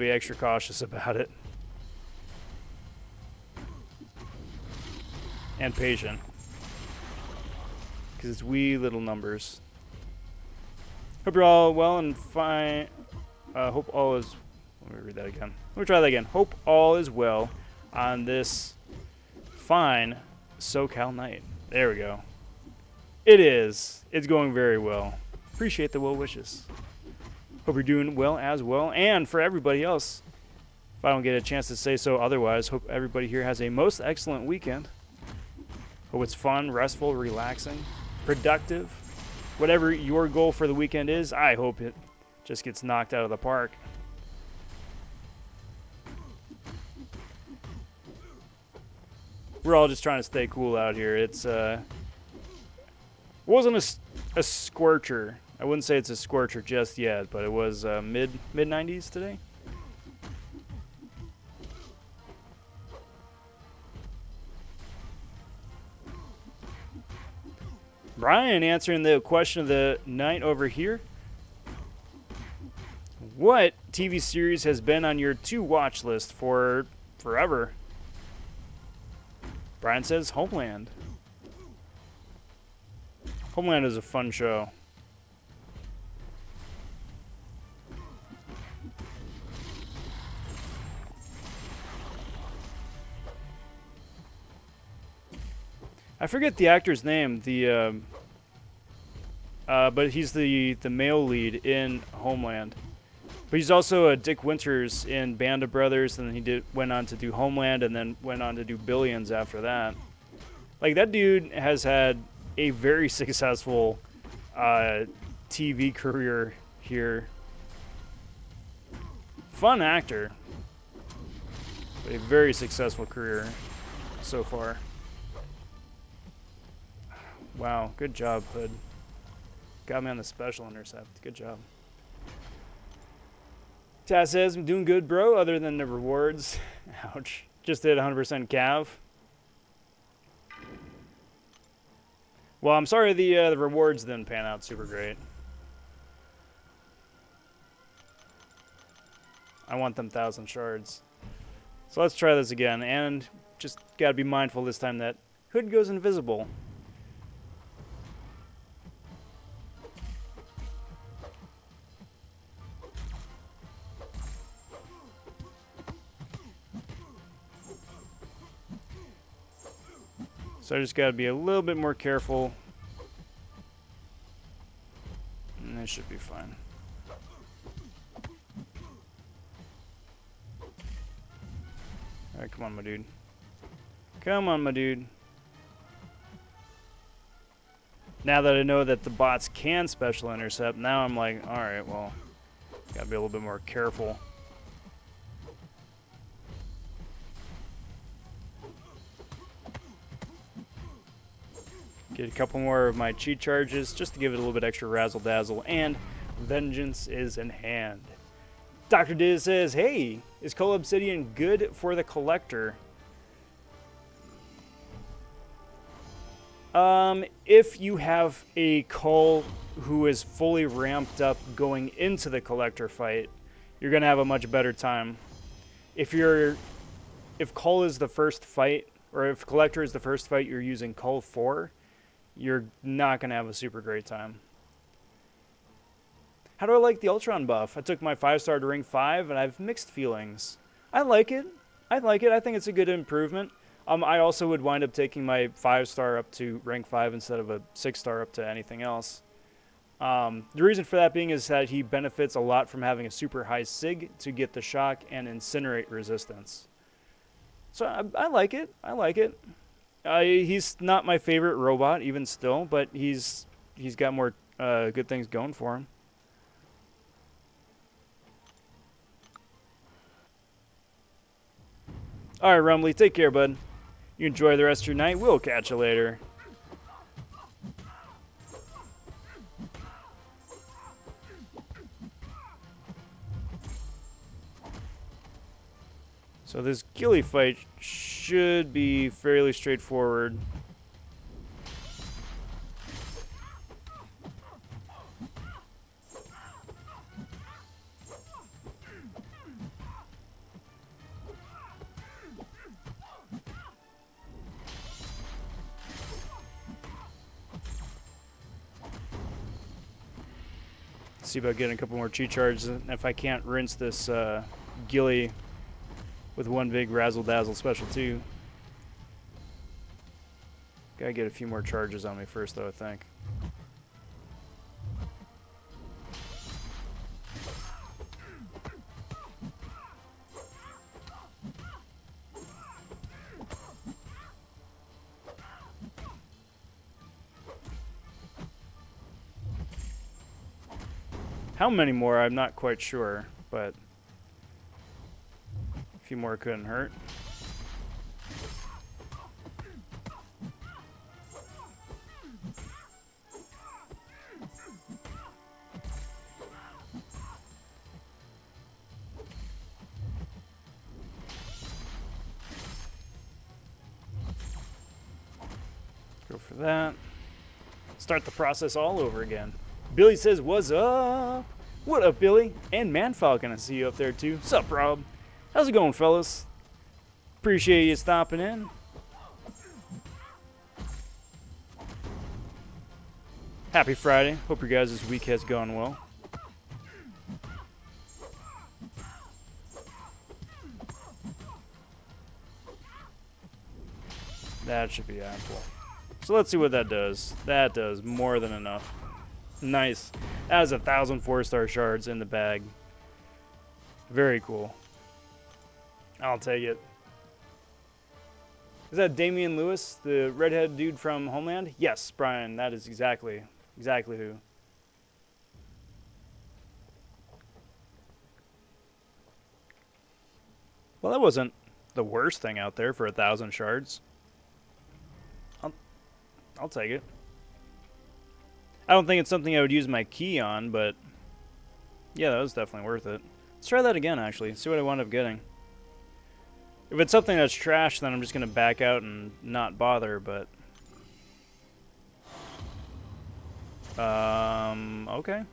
extra cautious about it. And patient. Because it's wee little numbers. Hope you're all well and fine. Hope all is... Let me read that again. Let me try that again. Hope all is well on this fine SoCal night. There we go. It is. It's going very well. Appreciate the well wishes. Hope you're doing well as well. And for everybody else, if I don't get a chance to say so otherwise, hope everybody here has a most excellent weekend. Hope it's fun, restful, relaxing, productive. Whatever your goal for the weekend is, I hope it just gets knocked out of the park. We're all just trying to stay cool out here. It's wasn't a scorcher. I wouldn't say it's a scorcher just yet, but it was mid 90s today. Brian answering the question of the night over here. What TV series has been on your to-watch list for forever? Brian says Homeland. Homeland is a fun show. I forget the actor's name. But he's the male lead in Homeland. But he's also Dick Winters in Band of Brothers, and then he went on to do Homeland, and then went on to do Billions after that. Like, that dude has had a very successful TV career here Fun actor. A very successful career so far. Wow, good job, Hood. Got me on the special intercept. Good job. Taz says, I'm doing good, bro, other than the rewards. Ouch. Just did 100% cav. Well, I'm sorry the rewards didn't pan out super great. I want them 1,000 shards. So let's try this again, and just gotta be mindful this time that Hood goes invisible. So I just gotta be a little bit more careful. And this should be fine. Alright, come on, my dude. Come on, my dude. Now that I know that the bots can special intercept, now I'm like, alright, well, gotta be a little bit more careful. Get a couple more of my cheat charges just to give it a little bit extra razzle dazzle, and vengeance is in hand. Dr. Diz says, hey, is Coal Obsidian good for the collector? If you have a Coal who is fully ramped up going into the collector fight, you're gonna have a much better time. If Coal is the first fight, or if collector is the first fight you're using Coal for, you're not gonna have a super great time. How do I like the Ultron buff? I took my 5-star to ring 5, and I have mixed feelings. I like it. I like it. I think it's a good improvement. I also would wind up taking my 5-star up to rank 5 instead of a 6-star up to anything else. The reason for that being is that he benefits a lot from having a super high sig to get the shock and incinerate resistance. So I like it. I like it. He's not my favorite robot even still, but he's got more good things going for him. Alright, Rumley, take care, bud. You enjoy the rest of your night. We'll catch you later. So this ghillie fight should be fairly straightforward. See about getting a couple more cheat charges. And if I can't rinse this ghillie with one big razzle dazzle special too. Gotta get a few more charges on me first though, I think. How many more, I'm not quite sure, but a few more couldn't hurt. Go for that. Start the process all over again. Billy says, what's up? What up, Billy? And Man Falcon, I see you up there too. Sup, Rob? How's it going, fellas? Appreciate you stopping in. Happy Friday. Hope your guys' week has gone well. That should be ample. So let's see what that does. That does more than enough. Nice. That has 1,000 4-star shards in the bag. Very cool. I'll take it. Is that Damian Lewis, the redhead dude from Homeland? Yes, Brian. That is exactly who. Well, that wasn't the worst thing out there for 1,000 shards. I'll take it. I don't think it's something I would use my key on, but yeah, that was definitely worth it. Let's try that again, actually. See what I wound up getting. If it's something that's trash, then I'm just going to back out and not bother, but... okay.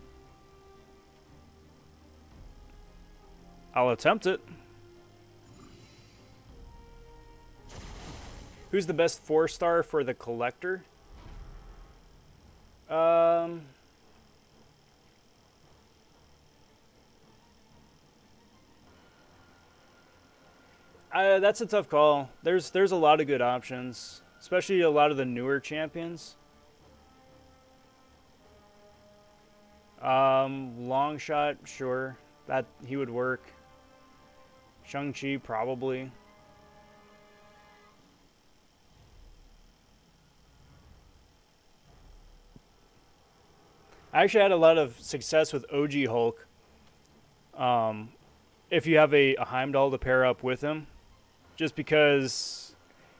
I'll attempt it. Who's the best 4-star for the collector? That's a tough call. There's a lot of good options, especially a lot of the newer champions. Long shot, sure, that he would work. Shang-Chi, probably. I actually had a lot of success with OG Hulk. If you have a Heimdall to pair up with him, just because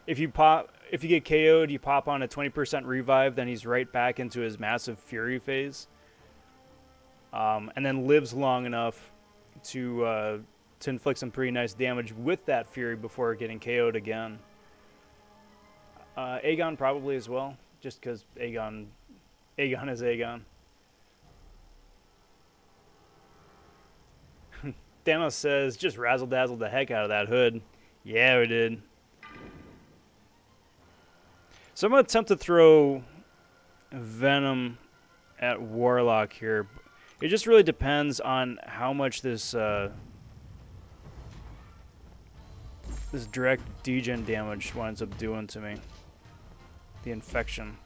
if you get KO'd, you pop on a 20% revive, then he's right back into his massive fury phase, and then lives long enough to inflict some pretty nice damage with that fury before getting KO'd again. Aegon probably as well, just because Aegon is Aegon. Thanos says, just razzle-dazzled the heck out of that hood. Yeah, we did. So I'm going to attempt to throw Venom at Warlock here. It just really depends on how much this this direct degen damage winds up doing to me. The infection.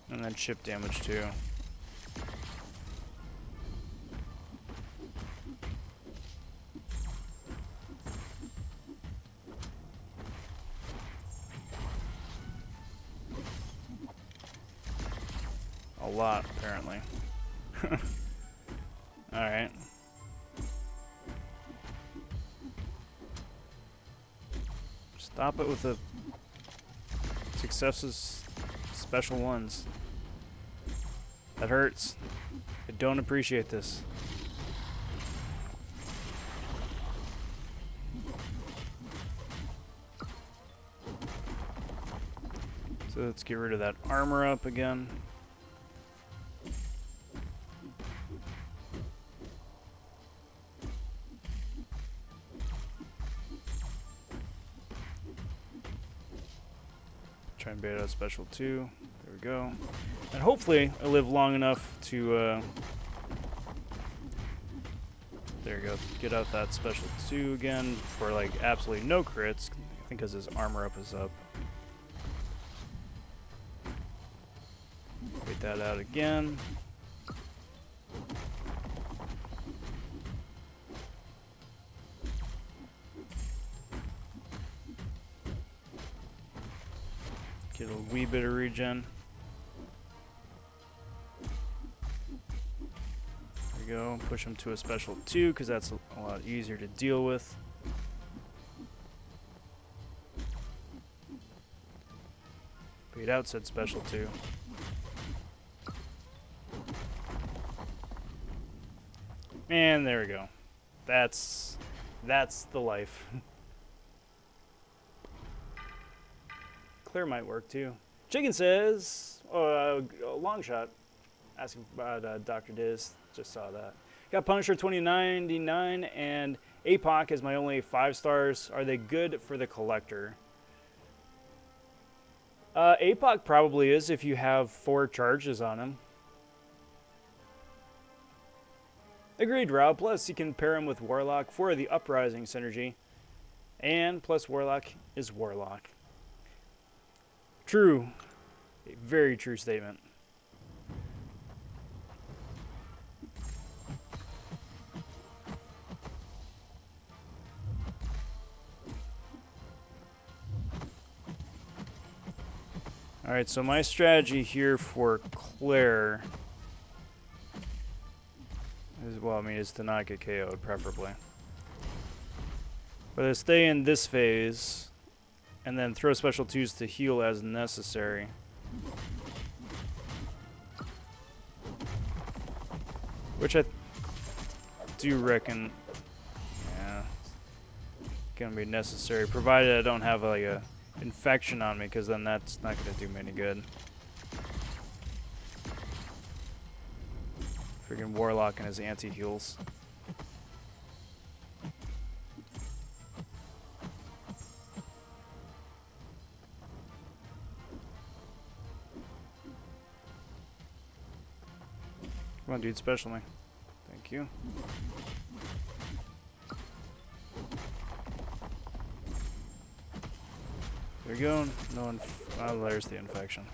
And then chip damage too. A lot, apparently. Alright. Stop it with the successes, special ones. That hurts. I don't appreciate this. So let's get rid of that armor up again. Try and bait out special 2. There we go. And hopefully I live long enough to there you go, get out that special 2 again for like absolutely no crits. I think because his armor up is up. Wait that out again. Get a wee bit of regen. There we go. Push him to a special 2 because that's a lot easier to deal with. Beat out said special 2. And there we go. That's the life. Clear might work too. Chicken says, long shot. Asking about Dr. Diz. Just saw that. Got Punisher 2099 and APOC is my only 5 stars. Are they good for the collector? APOC probably is if you have 4 charges on him. Agreed, Rob. Plus, you can pair him with Warlock for the Uprising synergy. And plus, Warlock is Warlock. True. A very true statement. Alright, so my strategy here for Claire Well, I mean, is to not get KO'd, preferably. But to stay in this phase, and then throw special 2s to heal as necessary. Which I do reckon, yeah, gonna be necessary, provided I don't have like a infection on me, because then that's not gonna do me any good. Freaking Warlock and his anti-heals. Come on, dude, special me. Thank you. There we go. No oh, there's the infection.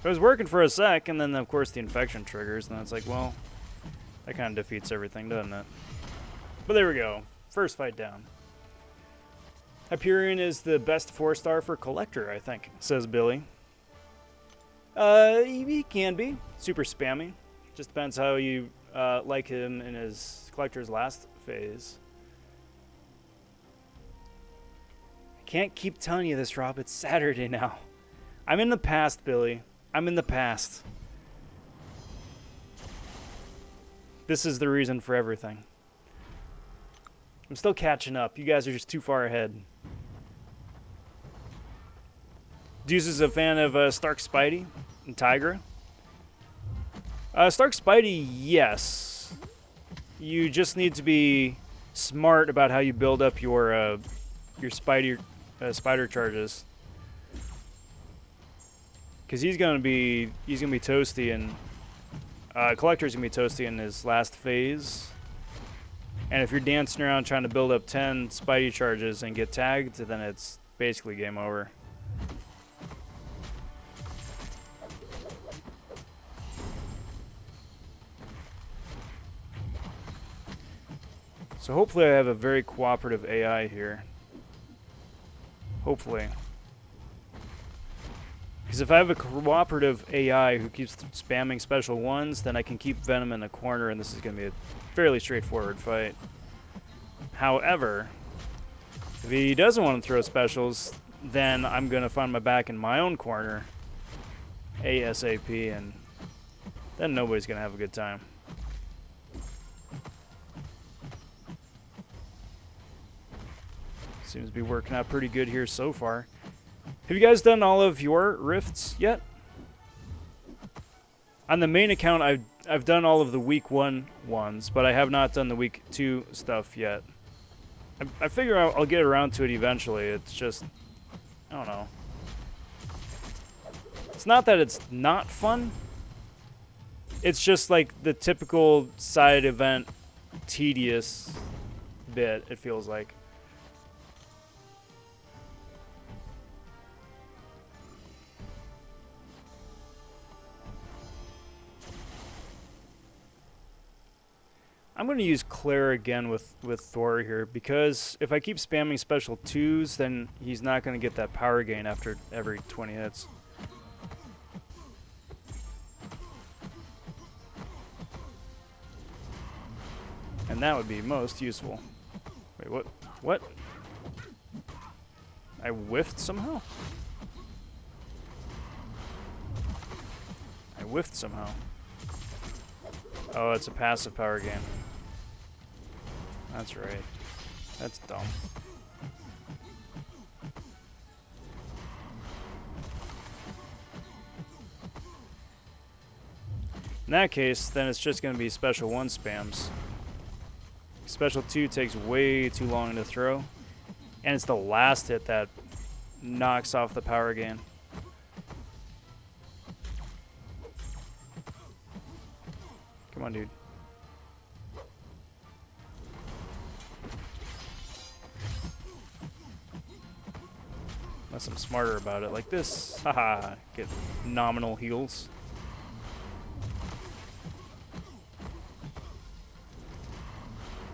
It was working for a sec, and then of course the infection triggers, and then it's like, well, that kind of defeats everything, doesn't it? But there we go. First fight down. Hyperion is the best 4-star for Collector, I think, says Billy. He can be. Super spammy. Just depends how you like him in his Collector's last phase. I can't keep telling you this, Rob. It's Saturday now. I'm in the past, Billy. I'm in the past. This is the reason for everything. I'm still catching up. You guys are just too far ahead. Deuce is a fan of Stark Spidey and Tigra. Stark Spidey, yes. You just need to be smart about how you build up your spider charges, because he's gonna be toasty, and Collector's gonna be toasty in his last phase. And if you're dancing around trying to build up 10 Spidey charges and get tagged, then it's basically game over. So hopefully I have a very cooperative AI here. Hopefully. Because if I have a cooperative AI who keeps spamming special 1s, then I can keep Venom in the corner, and this is going to be a fairly straightforward fight. However, if he doesn't want to throw specials, then I'm going to find my back in my own corner ASAP, and then nobody's going to have a good time. Seems to be working out pretty good here so far. Have you guys done all of your rifts yet? On the main account, I've done all of the week 1 ones, but I have not done the week 2 stuff yet. I figure I'll get around to it eventually. It's just, I don't know. It's not that it's not fun. It's just like the typical side event tedious bit, it feels like. I'm going to use Claire again with Thor here, because if I keep spamming special 2s, then he's not going to get that power gain after every 20 hits. And that would be most useful. Wait, what? What? I whiffed somehow? I whiffed somehow. Oh, it's a passive power gain. That's right. That's dumb. In that case, then it's just going to be special 1 spams. Special 2 takes way too long to throw, and it's the last hit that knocks off the power gain. Come on, dude. Unless I'm smarter about it, like this. Haha, get nominal heals.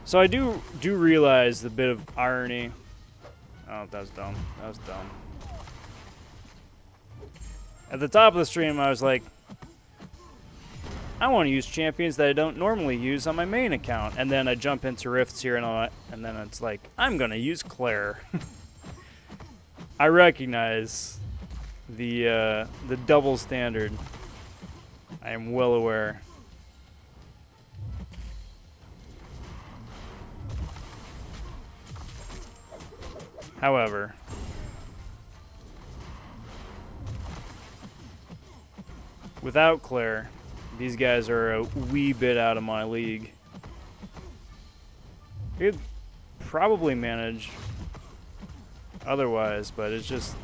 So I do realize the bit of irony. Oh, that was dumb. That was dumb. At the top of the stream, I was like, I want to use champions that I don't normally use on my main account. And then I jump into rifts here and all that, and then it's like, I'm going to use Claire. I recognize the double standard. I am well aware. However, without Claire, these guys are a wee bit out of my league. Could probably manage otherwise, but it's just...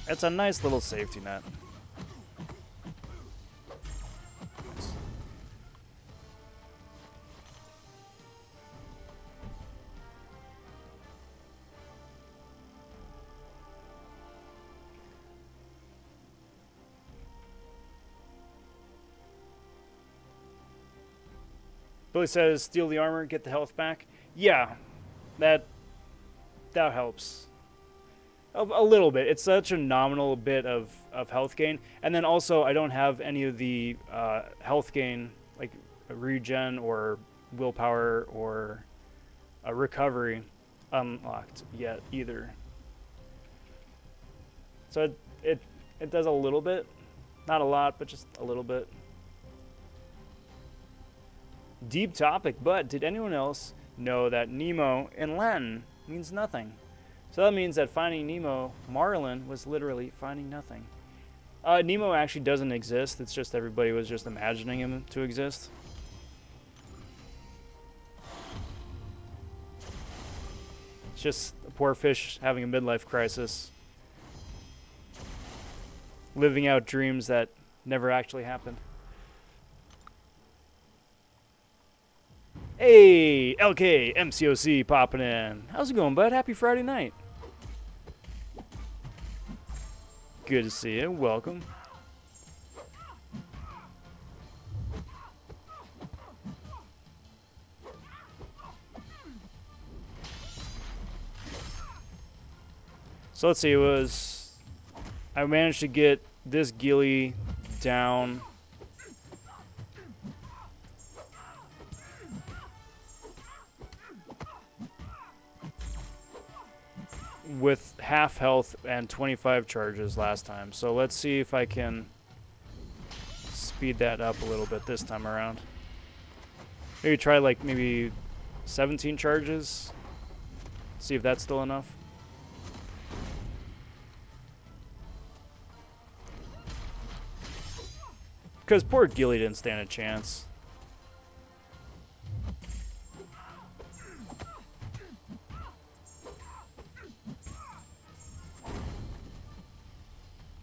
It's a nice little safety net. Billy says, steal the armor, get the health back. Yeah, that helps. A little bit. It's such a nominal bit of health gain. And then also, I don't have any of the health gain, like regen or willpower or recovery unlocked yet either. So it does a little bit. Not a lot, but just a little bit. Deep topic, but did anyone else know that Nemo in Latin means nothing? So that means that finding Nemo, Marlin, was literally finding nothing. Nemo actually doesn't exist. It's just everybody was just imagining him to exist. It's just a poor fish having a midlife crisis. Living out dreams that never actually happened. Hey, LK, MCOC popping in. How's it going, bud? Happy Friday night. Good to see you. Welcome. So let's see, I managed to get this ghillie down. With half health and 25 charges last time. So let's see if I can speed that up a little bit this time around. Maybe try like maybe 17 charges. See if that's still enough. Because poor ghillie didn't stand a chance.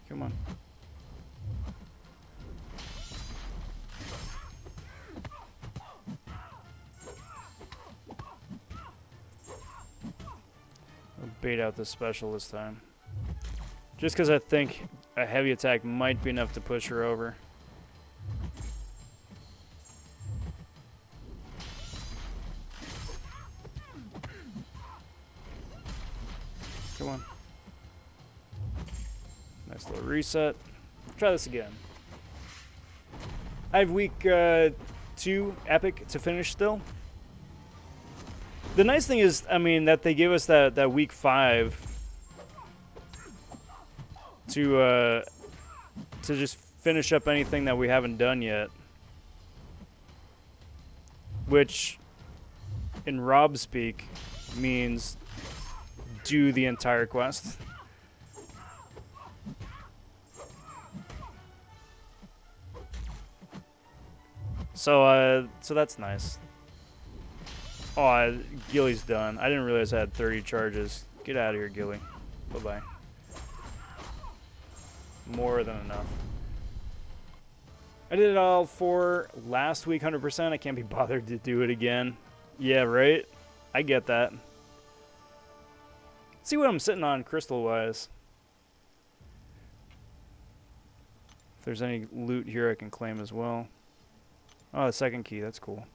Come on. I'll bait out the special this time. Just because I think a heavy attack might be enough to push her over. Come on. Nice little reset. Try this again. I have week 2 epic to finish still. The nice thing is, I mean, that they give us that week 5 to just finish up anything that we haven't done yet. Which, in Rob speak, means do the entire quest. So that's nice. Oh, ghillie's done. I didn't realize I had 30 charges. Get out of here, ghillie. Bye-bye. More than enough. I did it all for last week, 100%. I can't be bothered to do it again. Yeah, right? I get that. Let's see what I'm sitting on crystal-wise. If there's any loot here I can claim as well. Oh, the second key. That's cool.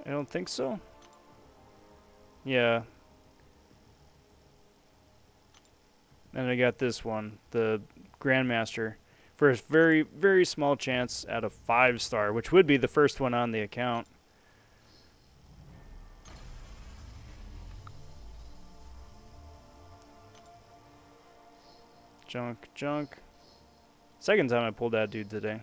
I don't think so. Yeah. And I got this one, the Grandmaster, for a very, very small chance at a 5-star, which would be the first one on the account. Junk, junk. Second time I pulled that dude today.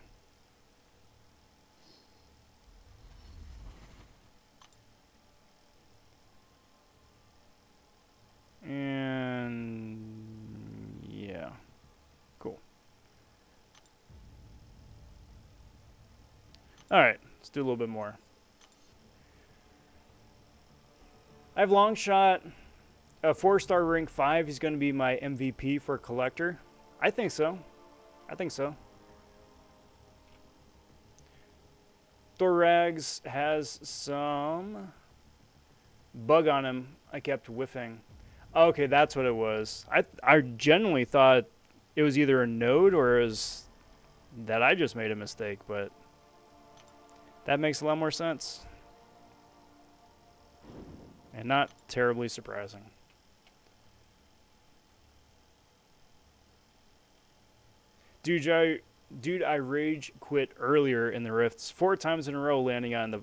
And yeah, cool. All right, let's do a little bit more. I have long shot, a 4-star rank 5. He's going to be my MVP for collector. I think so. I think so. Thorax has some bug on him. I kept whiffing. Okay, that's what it was. I genuinely thought it was either a node or it was that I just made a mistake, but that makes a lot more sense. And not terribly surprising. Dude, I rage quit earlier in the rifts 4 times in a row, landing on the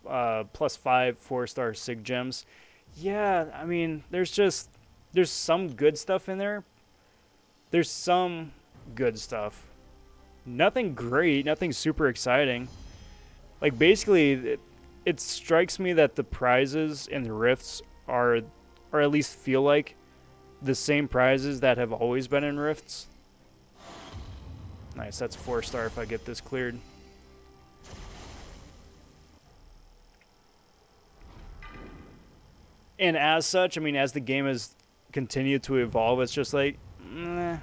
+5 4-star sig gems. Yeah, I mean, there's some good stuff in there. There's some good stuff. Nothing great, nothing super exciting. Like, basically, it strikes me that the prizes in the rifts are, or at least feel like, the same prizes that have always been in rifts. Nice, that's a 4-star if I get this cleared. And as such, I mean, as the game has continued to evolve, it's just like, meh.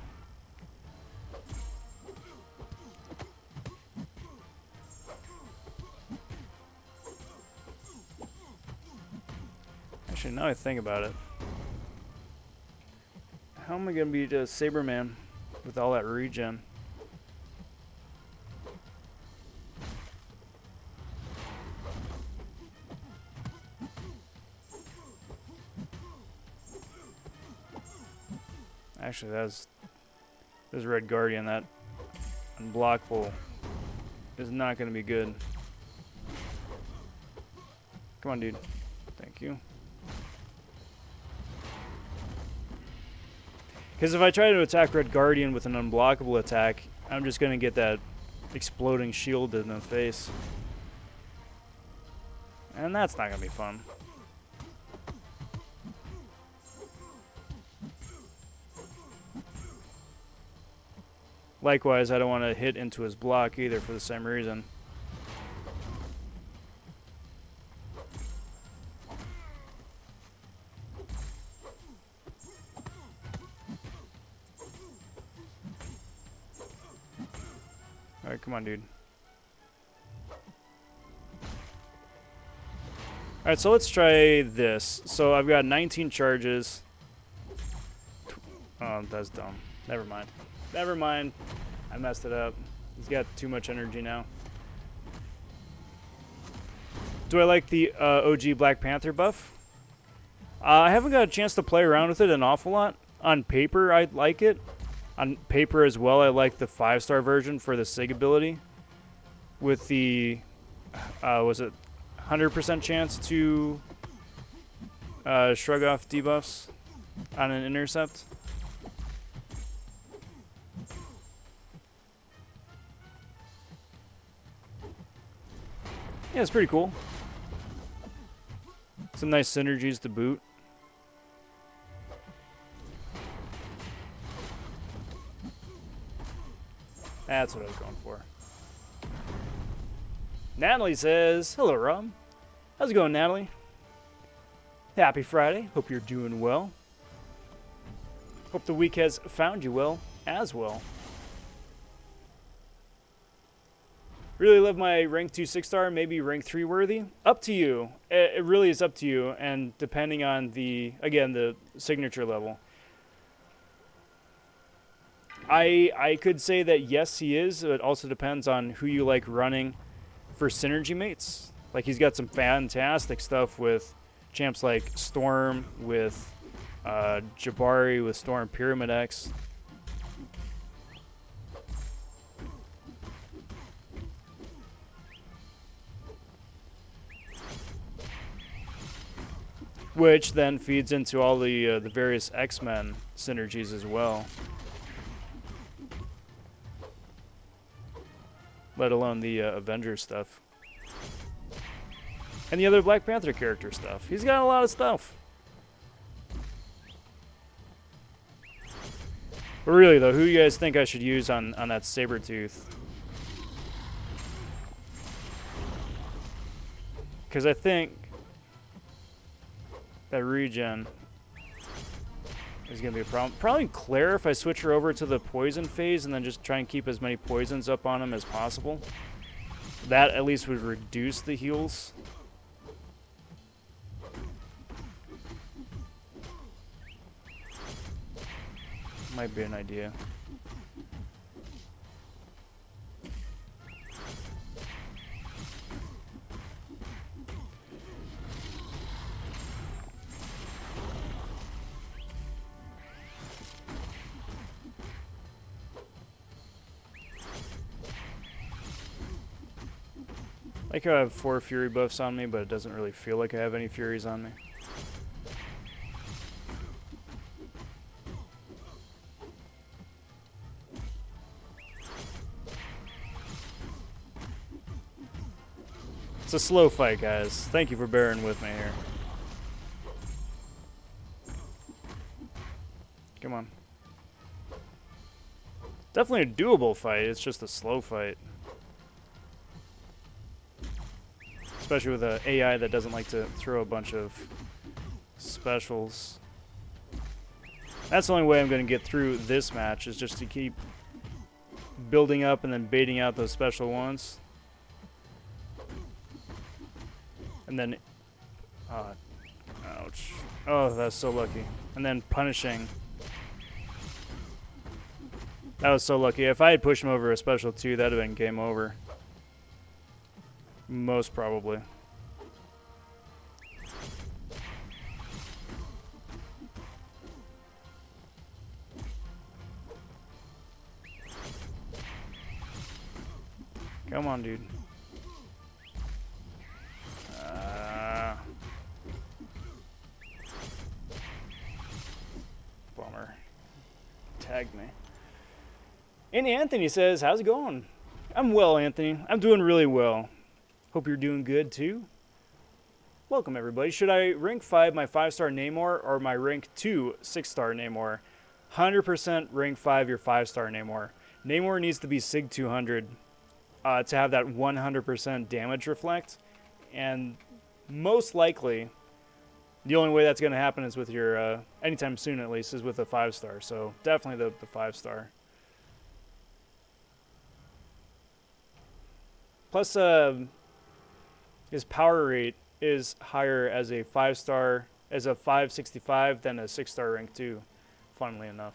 Actually, now I think about it, how am I going to beat a Saberman with all that regen? Actually, there's Red Guardian. That unblockable is not going to be good. Come on, dude. Thank you. Because if I try to attack Red Guardian with an unblockable attack, I'm just going to get that exploding shield in the face. And that's not going to be fun. Likewise, I don't want to hit into his block either for the same reason. Alright, come on, dude. Alright, so let's try this. So I've got 19 charges. Oh, that's dumb. Never mind. Never mind. I messed it up. He's got too much energy now. Do I like the OG Black Panther buff? I haven't got a chance to play around with it an awful lot. On paper, I like it. On paper as well, I like the 5-star version for the SIG ability. With the, was it 100% chance to shrug off debuffs on an intercept? Yeah, it's pretty cool. Some nice synergies to boot. That's what I was going for. Natalie says, hello, Rob. How's it going, Natalie? Happy Friday. Hope you're doing well. Hope the week has found you well as well. Really love my rank 2 6-star, maybe rank 3 worthy. Up to you. It really is up to you, and depending on the, again, the signature level. I could say that yes, he is. It also depends on who you like running for synergy mates. Like, he's got some fantastic stuff with champs like Storm, with Jabari with Storm Pyramid X. Which then feeds into all the various X-Men synergies as well. Let alone the Avengers stuff. And the other Black Panther character stuff. He's got a lot of stuff. But really, though, who do you guys think I should use on that Sabretooth? Because I think that regen is going to be a problem. Probably Claire if I switch her over to the poison phase and then just try and keep as many poisons up on him as possible. That at least would reduce the heals. Might be an idea. Like how I have 4 Fury buffs on me, but it doesn't really feel like I have any Furies on me. It's a slow fight, guys. Thank you for bearing with me here. Come on. Definitely a doable fight. It's just a slow fight. Especially with an AI that doesn't like to throw a bunch of specials. That's the only way I'm going to get through this match, is just to keep building up and then baiting out those special ones. And then, ouch. Oh, that's so lucky. And then punishing. That was so lucky. If I had pushed him over a special 2, that would have been game over. Most probably. Come on, dude. Bummer. Tagged me. And Anthony says, how's it going? I'm well, Anthony. I'm doing really well. Hope you're doing good, too. Welcome, everybody. Should I rank 5 my 5-star Namor or my rank 2 6-star Namor? 100% rank 5 your 5-star Namor. Namor needs to be Sig 200 to have that 100% damage reflect. And most likely, the only way that's going to happen is with your, anytime soon at least, is with a 5-star. So definitely the 5-star. Plus, his power rate is higher as a 5-star, as a 565 than a 6-star rank 2, funnily enough.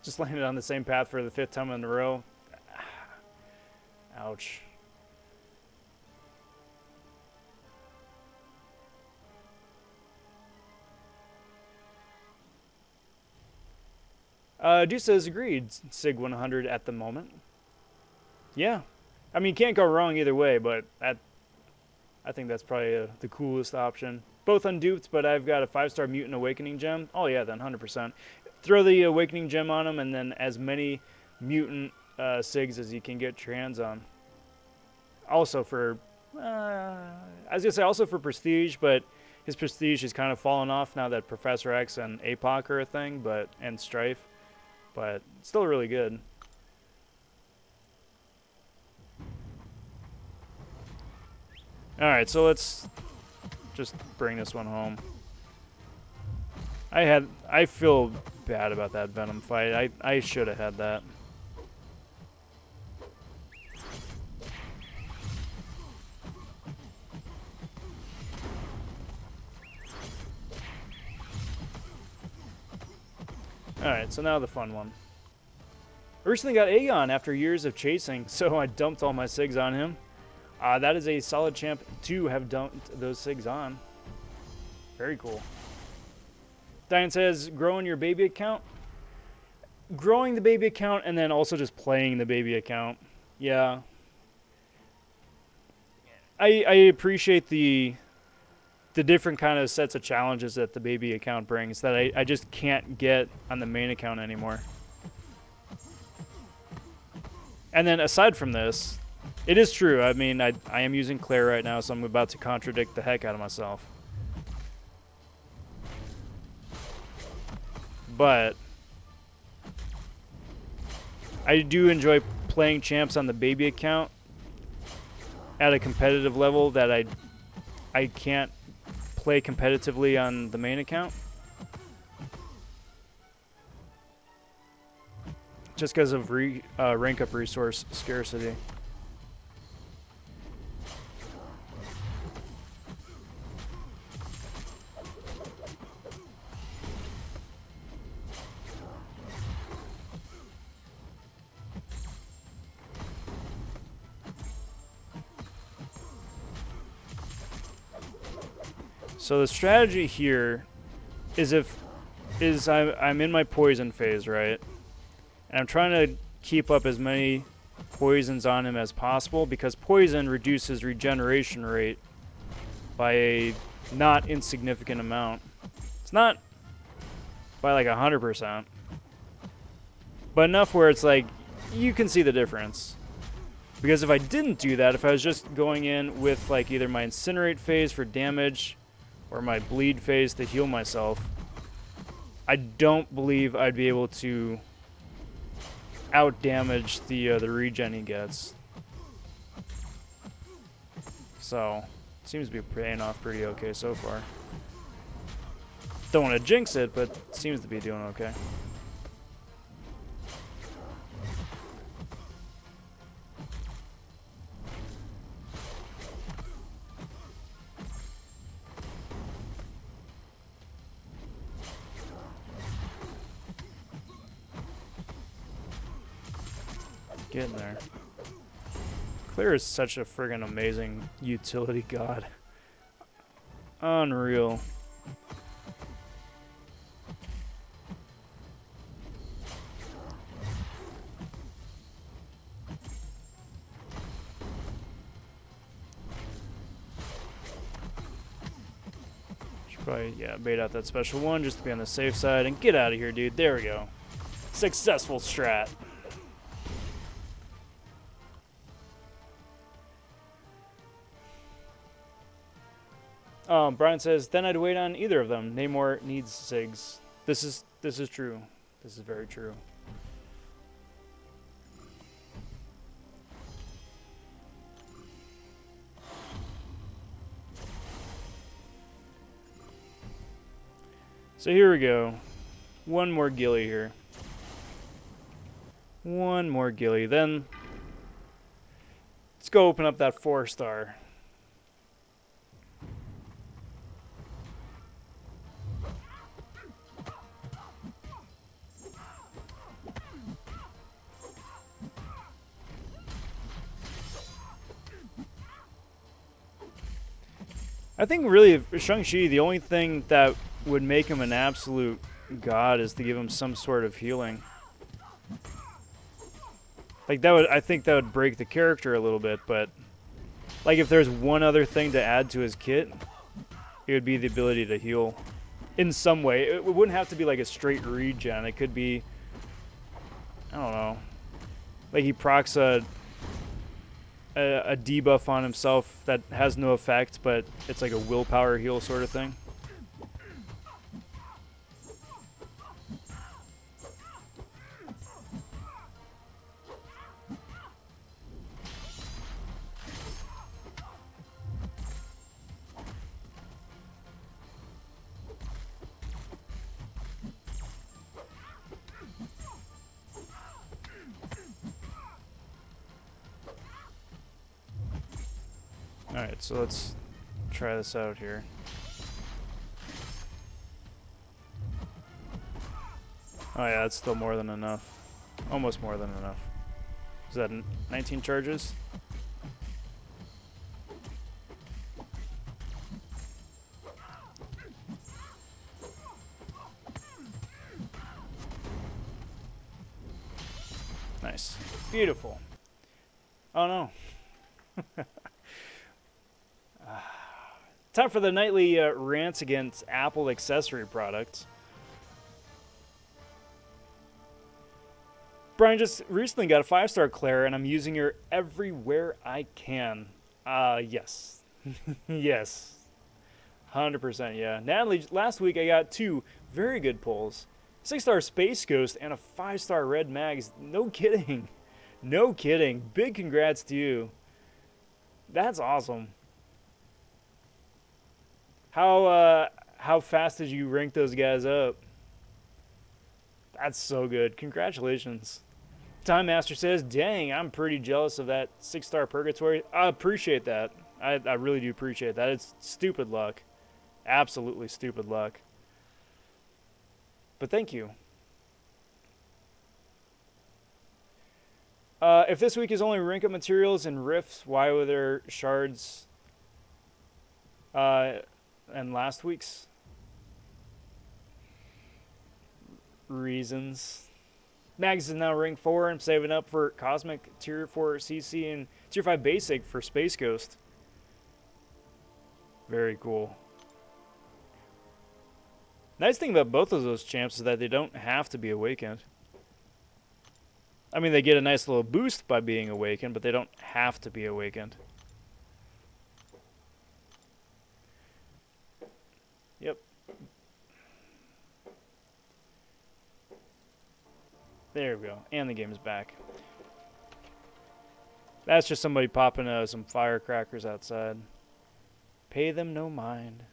Just landed on the same path for the 5th time in a row. Ouch. Deuce says agreed, Sig 100 at the moment. Yeah. I mean, can't go wrong either way, but I think that's probably the coolest option. Both unduped, but I've got a 5-star Mutant Awakening Gem. Oh yeah, then 100%. Throw the Awakening Gem on him, and then as many Mutant Sigs as you can get your hands on. Also for, I was going to say also for Prestige, but his Prestige has kind of fallen off now that Professor X and APOC are a thing, and Strife. But still really good. Alright, so let's just bring this one home. I feel bad about that Venom fight. I should have had that. Alright, so now the fun one. I recently got Aegon after years of chasing, so I dumped all my Sigs on him. That is a solid champ to have dumped those SIGs on. Very cool. Diane says, growing your baby account? Growing the baby account and then also just playing the baby account. Yeah. I appreciate the different kind of sets of challenges that the baby account brings that I just can't get on the main account anymore. And then aside from this, it is true. I mean, I am using Claire right now, so I'm about to contradict the heck out of myself. But I do enjoy playing champs on the baby account at a competitive level that I can't play competitively on the main account. Just because of rank up resource scarcity. So the strategy here is I'm in my poison phase, right? And I'm trying to keep up as many poisons on him as possible because poison reduces regeneration rate by a not insignificant amount. It's not by like 100%, but enough where it's like you can see the difference. Because if I didn't do that, if I was just going in with like either my incinerate phase for damage or my bleed phase to heal myself, I don't believe I'd be able to out-damage the regen he gets. So, seems to be paying off pretty okay so far. Don't want to jinx it, but seems to be doing okay. Getting there. Claire is such a friggin' amazing utility god. Unreal. Should probably, yeah, bait out that special one just to be on the safe side and get out of here, dude. There we go. Successful strat. Brian says, then I'd wait on either of them. Namor needs SIGs. This is true. This is very true. So here we go. One more Gilly here. One more Gilly. Then let's go open up that 4-star. I think really Shang-Chi, the only thing that would make him an absolute god is to give him some sort of healing. Like that would, I think that would break the character a little bit, but like if there's one other thing to add to his kit, it would be the ability to heal in some way. It wouldn't have to be like a straight regen. It could be, I don't know, like he procs a debuff on himself that has no effect, but it's like a willpower heal sort of thing. Alright, so let's try this out here. Oh yeah, that's still more than enough. Almost more than enough. Is that 19 charges? nice. Beautiful. Oh no. Time for the nightly rants against Apple accessory products. Brian just recently got a 5-star Claire, and I'm using her everywhere I can. Yes. Yes. 100%, yeah. Natalie, last week I got 2 very good pulls. 6-star Space Ghost and a 5-star Red Mags. No kidding. No kidding. Big congrats to you. That's awesome. How fast did you rank those guys up? That's so good. Congratulations. Time Master says, dang, I'm pretty jealous of that 6-star Purgatory. I appreciate that. I really do appreciate that. It's stupid luck. Absolutely stupid luck. But thank you. If this week is only rank up materials and rifts, why were there shards and last week's? Reasons. Mags is now rank 4. I'm saving up for Cosmic Tier 4 CC and Tier 5 Basic for Space Ghost. Very cool. Nice thing about both of those champs is that they don't have to be awakened. I mean, they get a nice little boost by being awakened, but they don't have to be awakened. Yep. There we go. And the game is back. That's just somebody popping some firecrackers outside. Pay them no mind.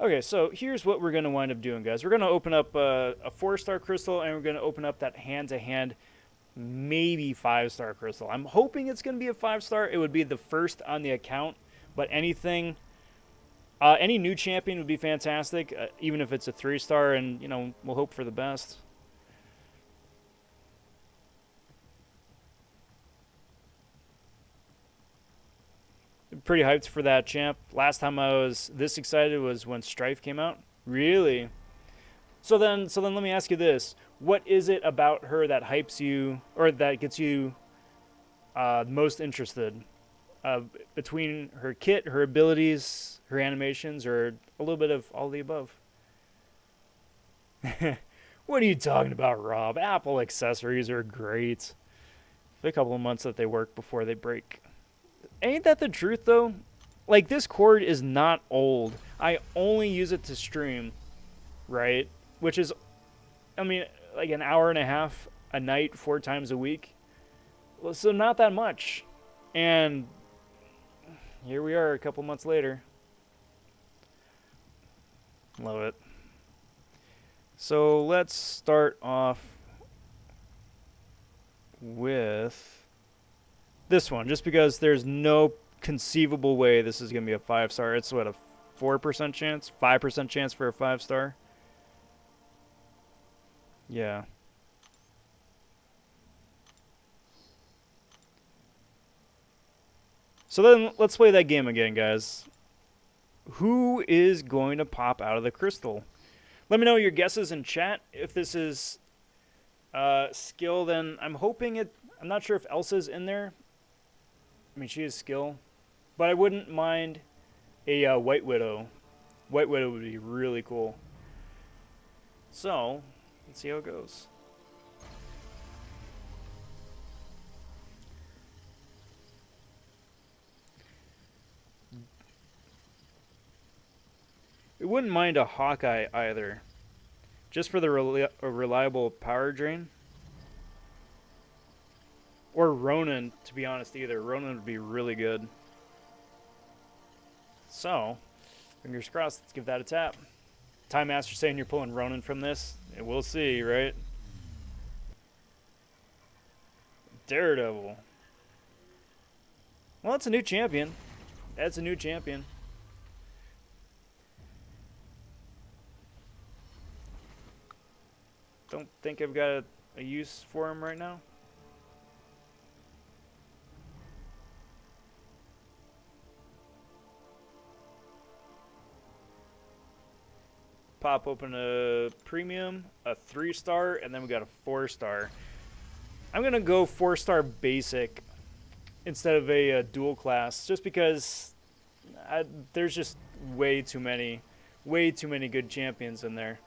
Okay, so here's what we're going to wind up doing, guys. We're going to open up a 4-star crystal, and we're going to open up that hand-to-hand, maybe 5-star crystal. I'm hoping it's going to be a 5-star. It would be the first on the account, but anything, any new champion would be fantastic, even if it's a 3-star, and, you know, we'll hope for the best. Pretty hyped for that champ. Last time I was this excited was when Strife came out. Really? So then let me ask you this. What is it about her that hypes you, or that gets you most interested? Between her kit, her abilities, her animations, or a little bit of all the above? What are you talking about, Rob? Apple accessories are great. A couple of months that they work before they break. Ain't that the truth, though? Like, this cord is not old. I only use it to stream, right? Which is, I mean, like an hour and a half a night, 4 times a week. Well, so not that much. And here we are a couple months later. Love it. So let's start off with this one, just because there's no conceivable way this is going to be a 5-star. It's what, a 4% chance? 5% chance for a 5-star? Yeah. So then let's play that game again, guys. Who is going to pop out of the crystal? Let me know your guesses in chat. If this is skill, then I'm hoping it... I'm not sure if Elsa's in there. I mean, she is skill. But I wouldn't mind a White Widow. White Widow would be really cool. So, let's see how it goes. I wouldn't mind a Hawkeye either. Just for the reliable power drain. Or Ronin, to be honest, either. Ronin would be really good. So, fingers crossed, let's give that a tap. Time Master saying you're pulling Ronin from this. And we'll see, right? Daredevil. Well, that's a new champion. That's a new champion. Don't think I've got a use for him right now. pop open a premium, a 3-star, and then we got a 4-star. I'm going to go 4-star basic instead of a dual class, just because there's just way too many good champions in there.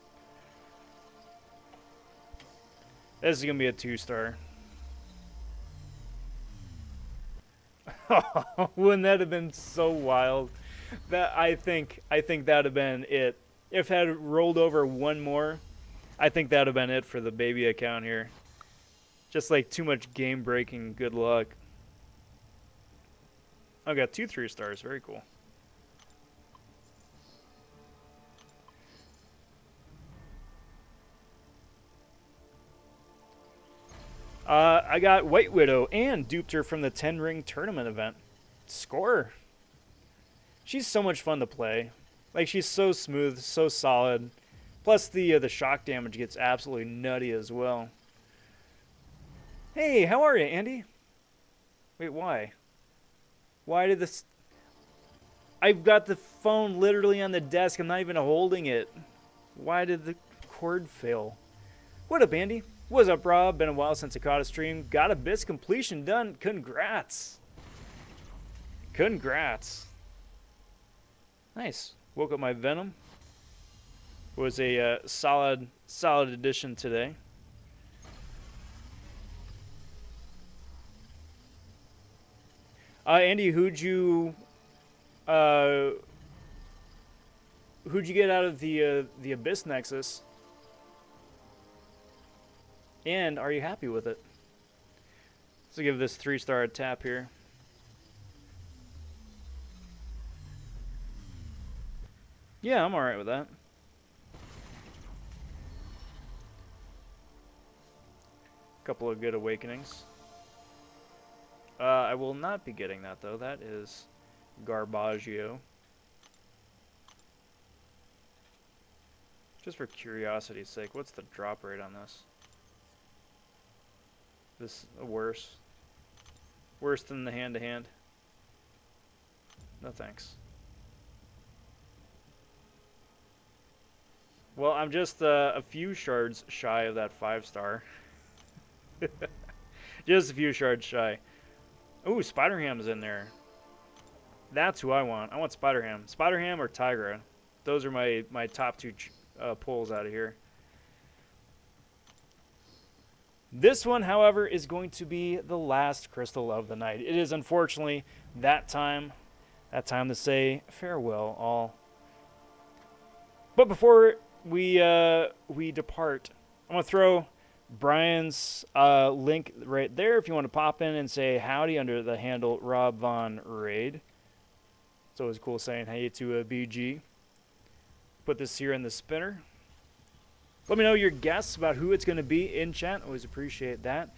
This is going to be a 2-star. Wouldn't that have been so wild? That I think that'd have been it. If it had rolled over one more, I think that'd have been it for the baby account here. Just like too much game breaking good luck. I got 2 3-stars, very cool. I got White Widow and duped her from the 10-ring tournament event. Score. She's so much fun to play. Like, she's so smooth, so solid. Plus the shock damage gets absolutely nutty as well. Hey, how are you, Andy? Wait, why? Why did this... I've got the phone literally on the desk. I'm not even holding it. Why did the cord fail? What up, Andy? What's up, Rob? Been a while since I caught a stream. Got a BIS completion done. Congrats. Congrats. Nice. Woke up my Venom. Was a solid addition today. Andy, who'd you get out of the Abyss Nexus? And are you happy with it? So give this 3-star a tap here. Yeah, I'm alright with that. Couple of good awakenings. I will not be getting that though. That is Garbaggio. Just for curiosity's sake, what's the drop rate on this? This worse. Worse than the hand-to-hand. No thanks. Well, I'm just a few shards shy of that 5-star. Just a few shards shy. Ooh, Spider-Ham's in there. That's who I want. I want Spider-Ham. Spider-Ham or Tigra. Those are my top 2 pulls out of here. This one, however, is going to be the last crystal of the night. It is unfortunately that time to say farewell all. But before we depart, I'm going to throw Brian's link right there if you want to pop in and say howdy under the handle Rob Von Raid. It's always cool saying hey to a BG. Put this here in the spinner. Let me know your guess about who it's going to be in chat. Always appreciate that.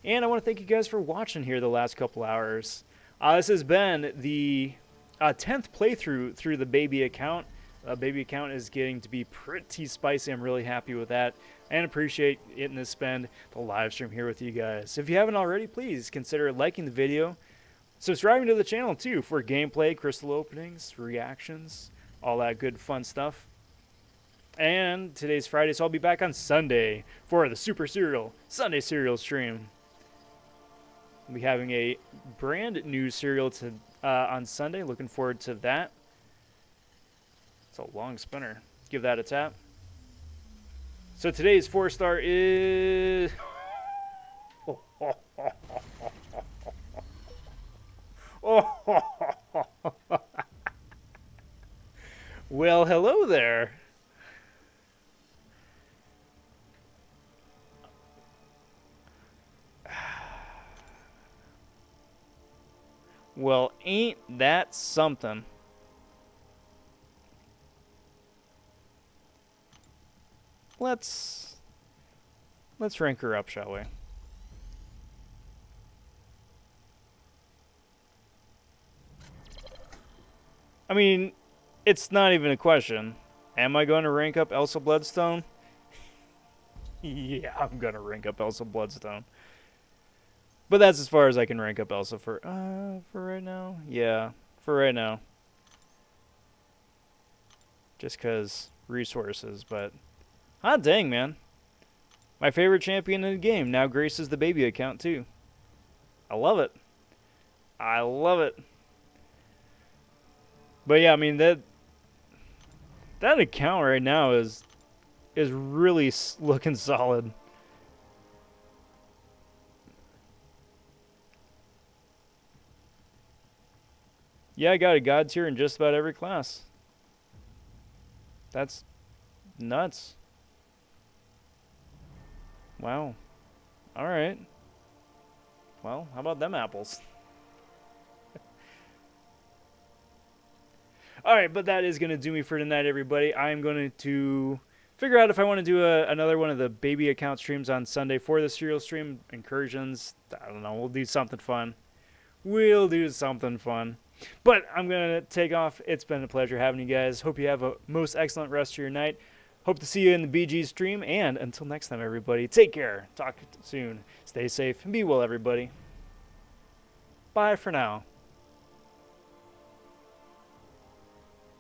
And I want to thank you guys for watching here the last couple hours. This has been the 10th playthrough through the baby account. Baby account is getting to be pretty spicy. I'm really happy with that and appreciate getting to spend the live stream here with you guys. If you haven't already, please consider liking the video, subscribing to the channel too for gameplay, crystal openings, reactions, all that good fun stuff. And today's Friday, so I'll be back on Sunday for the Super Serial Sunday Serial stream. We'll be having a brand new serial on Sunday. Looking forward to that. It's a long spinner. Give that a tap. So today's 4-star is... Well, hello there. Well, ain't that something? Let's rank her up, shall we? I mean, it's not even a question. Am I going to rank up Elsa Bloodstone? Yeah, I'm going to rank up Elsa Bloodstone. But that's as far as I can rank up Elsa for right now. Yeah, for right now. Just because resources, but hot dang, man. My favorite champion in the game now graces the baby account too. I love it. I love it. But yeah, I mean that account right now is really looking solid. Yeah, I got a god tier in just about every class. That's nuts. Wow. All right. Well, how about them apples? All right, but that is going to do me for tonight, everybody. I'm going to figure out if I want to do another one of the baby account streams on Sunday for the serial stream incursions. I don't know. We'll do something fun. We'll do something fun. But I'm going to take off. It's been a pleasure having you guys. Hope you have a most excellent rest of your night. Hope to see you in the BG stream. And until next time, everybody, take care. Talk soon. Stay safe and be well, everybody. Bye for now.